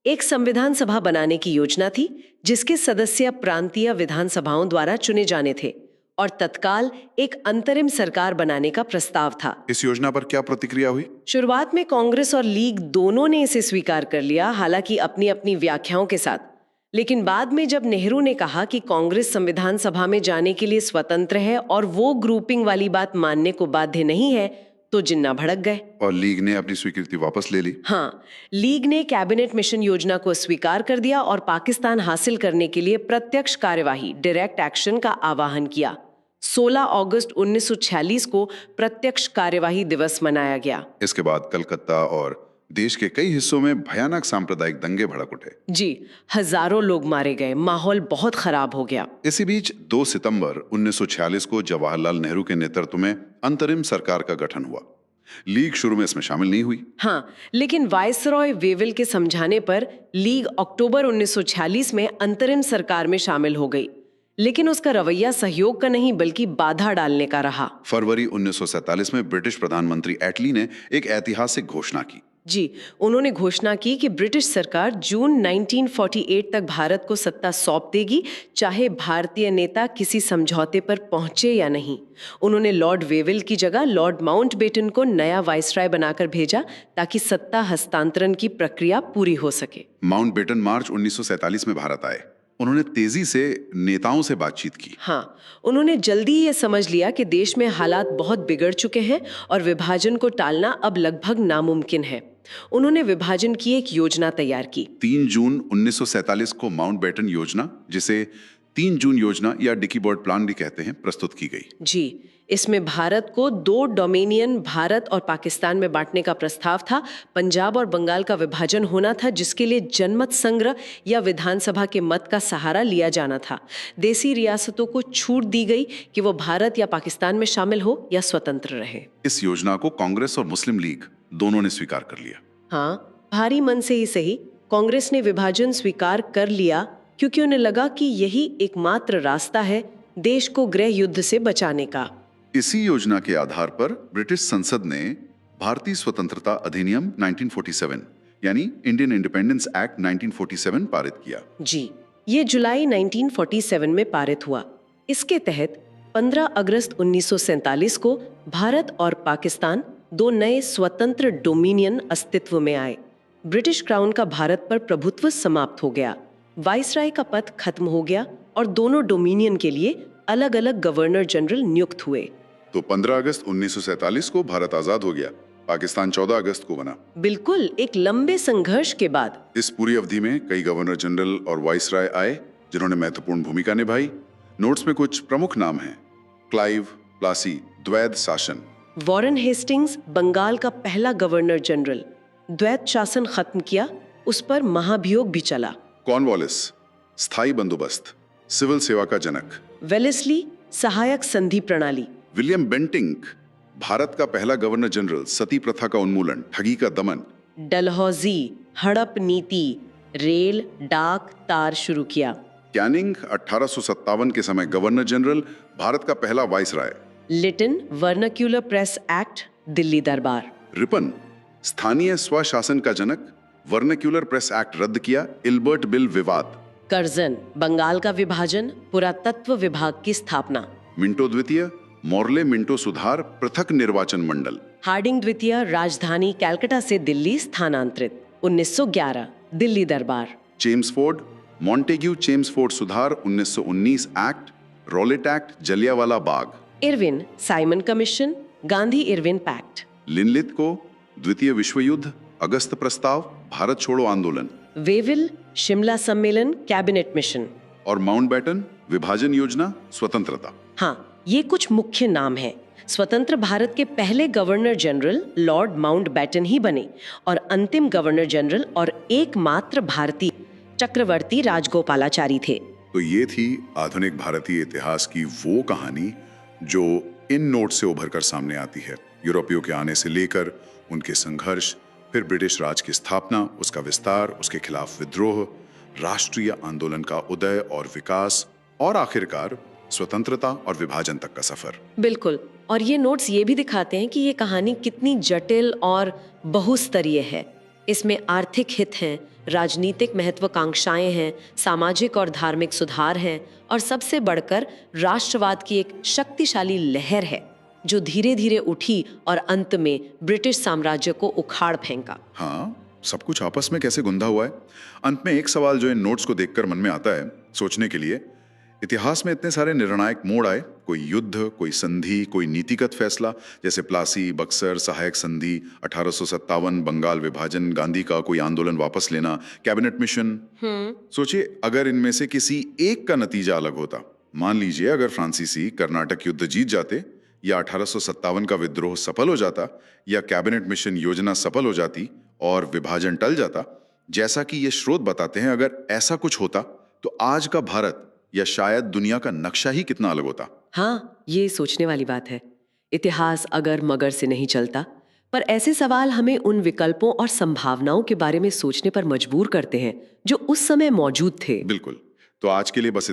एक संविधान सभा बनाने की योजना थी, जिसके सदस्य प्रांतीय विधानसभाओं द्वारा चुने जाने थे, और तत्काल एक अंतरिम सरकार बनाने का प्रस्ताव था। इस योजना पर क्या प्रतिक्रिया हुई? शुरुआत में कांग्रेस और लीग दोनों ने इसे स्वीकार कर लिया, हालांकि अपनी अपनी व्याख्याओं के साथ। लेकिन बाद में जब नेहरू ने कहा कि कांग्रेस संविधान सभा में जाने के लिए स्वतंत्र है और वो ग्रुपिंग वाली बात मानने को बाध्य नहीं है, तो जिन्ना भड़क गए और लीग ने अपनी स्वीकृति वापस ले ली। हाँ, लीग ने कैबिनेट मिशन योजना को स्वीकार कर दिया और पाकिस्तान हासिल करने के लिए प्रत्यक्ष कार्यवाही डायरेक्ट एक्शन का आह्वान किया। 16 अगस्त 1946 को प्रत्यक्ष कार्यवाही दिवस मनाया गया। इसके बाद कलकत्ता और देश के कई हिस्सों में भयानक सांप्रदायिक दंगे भड़क उठे। जी, हजारों लोग मारे गए, माहौल बहुत खराब हो गया। इसी बीच 2 सितंबर 1946 को जवाहरलाल नेहरू के नेतृत्व में अंतरिम सरकार का गठन हुआ। लीग शुरू में इसमें शामिल नहीं हुई। हाँ, लेकिन वायसरॉय वेविल के समझाने पर लीग अक्टूबर 1946 में अंतरिम सरकार में शामिल हो गई, लेकिन उसका रवैया सहयोग का नहीं बल्कि बाधा डालने का रहा। फरवरी 1947 में ब्रिटिश प्रधानमंत्री एटली ने एक ऐतिहासिक घोषणा की। जी, उन्होंने घोषणा की कि ब्रिटिश सरकार जून 1948 तक भारत को सत्ता सौंप देगी, चाहे भारतीय नेता किसी समझौते पर पहुंचे या नहीं। उन्होंने लॉर्ड वेविल की जगह लॉर्ड माउंटबेटन को नया वाइसराय बनाकर भेजा ताकि सत्ता हस्तांतरण की प्रक्रिया पूरी हो सके। माउंटबेटन मार्च 1947 में भारत आए। उन्होंने तेजी से नेताओं से बातचीत की। हाँ, उन्होंने जल्दी ये समझ लिया कि देश में हालात बहुत बिगड़ चुके हैं और विभाजन को टालना अब लगभग नामुमकिन है। उन्होंने विभाजन की एक योजना तैयार की। 3 जून 1947 को माउंटबेटन योजना, जिसे 3 जून योजना या डिकी बर्ड प्लान भी कहते हैं, प्रस्तुत की गई। जी, इसमें भारत को 2 डोमिनियन भारत और पाकिस्तान में बांटने का प्रस्ताव था। पंजाब और बंगाल का विभाजन होना था, जिसके लिए जनमत संग्रह या विधानसभा के मत का सहारा लिया जाना था। देसी रियासतों को छूट दी गई कि वो भारत या पाकिस्तान में शामिल हो या स्वतंत्र रहे। इस योजना को कांग्रेस और मुस्लिम लीग दोनों ने स्वीकार कर लिया। हाँ, भारी मन से ही सही, कांग्रेस ने विभाजन स्वीकार कर लिया क्योंकि उन्हें लगा कि यही एकमात्र रास्ता है देश को गृह युद्ध से बचाने का। इसी योजना के आधार पर ब्रिटिश संसद ने भारतीय स्वतंत्रता अधिनियम 1947 यानी इंडियन इंडिपेंडेंस एक्ट 1947 पारित किया। जी, ये जुलाई 1947 में पारित हुआ। इसके तहत 15 अगस्त 1947 को भारत और पाकिस्तान 2 नए स्वतंत्र डोमिनियन अस्तित्व में आए। ब्रिटिश क्राउन का भारत पर प्रभुत्व समाप्त हो गया, वाइसराय का पद खत्म हो गया और दोनों डोमिनियन के लिए अलग-अलग गवर्नर जनरल नियुक्त हुए। तो 15 अगस्त 1947 को भारत आजाद हो गया, पाकिस्तान 14 अगस्त को बना। बिल्कुल, एक लंबे संघर्ष के बाद। इस पूरी अवधि में कई गवर्नर जनरल और वाइसराय आए जिन्होंने महत्वपूर्ण भूमिका निभाई। नोट्स में कुछ प्रमुख नाम हैं: क्लाइव, प्लासी, द्वैध शासन। वॉरेन हेस्टिंग्स बंगाल का पहला गवर्नर जनरल, द्वैध शासन खत्म किया, उस पर महाभियोग भी चला। कॉर्नवालिस, स्थायी बंदोबस्त, सिविल सेवा का जनक। वेलेस्ली, सहायक संधि प्रणाली। विलियम बेंटिंक, भारत का पहला गवर्नर जनरल, सती प्रथा का उन्मूलन, ठगी का दमन। डलहौजी, हड़प नीति, रेल, डाक, तार शुरू किया। कैनिंग, 1857 के समय गवर्नर जनरल, भारत का पहला viceroy. Lytton, vernacular press act, Delhi Durbar. Ripon, स्थानीय स्वशासन का जनक, वर्नाक्यूलर प्रेस एक्ट रद्द किया, इल्बर्ट बिल विवाद। कर्जन, बंगाल का विभाजन, पुरातत्व विभाग की स्थापना। मिंटो द्वितीय, मोर्ले मिंटो सुधार, पृथक निर्वाचन मंडल। हार्डिंग द्वितीय, राजधानी कैलकाटा से दिल्ली स्थानांतरित, 1911, दिल्ली दरबार। चेम्सफोर्ड, मॉन्टेग्यू चेम्सफोर्ड सुधार, 1919 act, Rowlatt act, Jallianwala Bagh. Irwin, Simon commission, Gandhi Irwin pact. Linlithgow, द्वितीय विश्व युद्ध, अगस्त प्रस्ताव, भारत छोड़ो आंदोलन। वेविल, शिमला सम्मेलन, कैबिनेट मिशन। और माउंटबेटन, विभाजन योजना, स्वतंत्रता। हाँ, ये कुछ मुख्य नाम हैं। स्वतंत्र भारत के पहले गवर्नर जनरल लॉर्ड माउंटबेटन ही बने और अंतिम गवर्नर जनरल और एकमात्र भारतीय चक्रवर्ती राजगोपालाचारी थे। तो ये थी आधुनिक भारतीय इतिहास की वो कहानी जो इन नोट से उभर कर सामने आती है। यूरोपियों के आने से लेकर उनके संघर्ष, फिर ब्रिटिश राज की स्थापना, उसका विस्तार, उसके खिलाफ विद्रोह, राष्ट्रीय आंदोलन का उदय और विकास, और आखिरकार स्वतंत्रता और विभाजन तक का सफर। बिल्कुल, और ये नोट्स ये भी दिखाते हैं कि ये कहानी कितनी जटिल और बहुस्तरीय है। इसमें आर्थिक हित हैं, राजनीतिक महत्वाकांक्षाएं हैं, सामाजिक और धार्मिक सुधार हैं, और सबसे बढ़कर राष्ट्रवाद की एक शक्तिशाली लहर है जो धीरे धीरे उठी और अंत में ब्रिटिश साम्राज्य को उखाड़ फेंका। हाँ, सब कुछ आपस में कैसे गुंधा हुआ है। अंत में एक सवाल जो इन नोट्स को देखकर मन में आता है सोचने के लिए, इतिहास में इतने सारे निर्णायक मोड़ आए, कोई युद्ध, कोई संधि, कोई नीतिगत फैसला, जैसे प्लासी, बक्सर, सहायक संधि, 1857, बंगाल विभाजन, गांधी का कोई आंदोलन वापस लेना, कैबिनेट मिशन। सोचिए, अगर इनमें से किसी एक का नतीजा अलग होता, मान लीजिए अगर फ्रांसीसी कर्नाटक युद्ध जीत जाते, या 1857 का विद्रोह सफल हो जाता, या कैबिनेट मिशन योजना सफल हो जाती और विभाजन टल जाता, जैसा कि ये स्रोत बताते हैं, अगर ऐसा कुछ होता तो आज का भारत या शायद दुनिया का नक्शा ही कितना अलग होता। हाँ, ये सोचने वाली बात है। इतिहास अगर मगर से नहीं चलता, पर ऐसे सवाल हमें उन विकल्पों और संभावनाओं के बारे में सोचने पर मजबूर करते हैं जो उस समय मौजूद थे। बिल्कुल। तो आज के लिए बस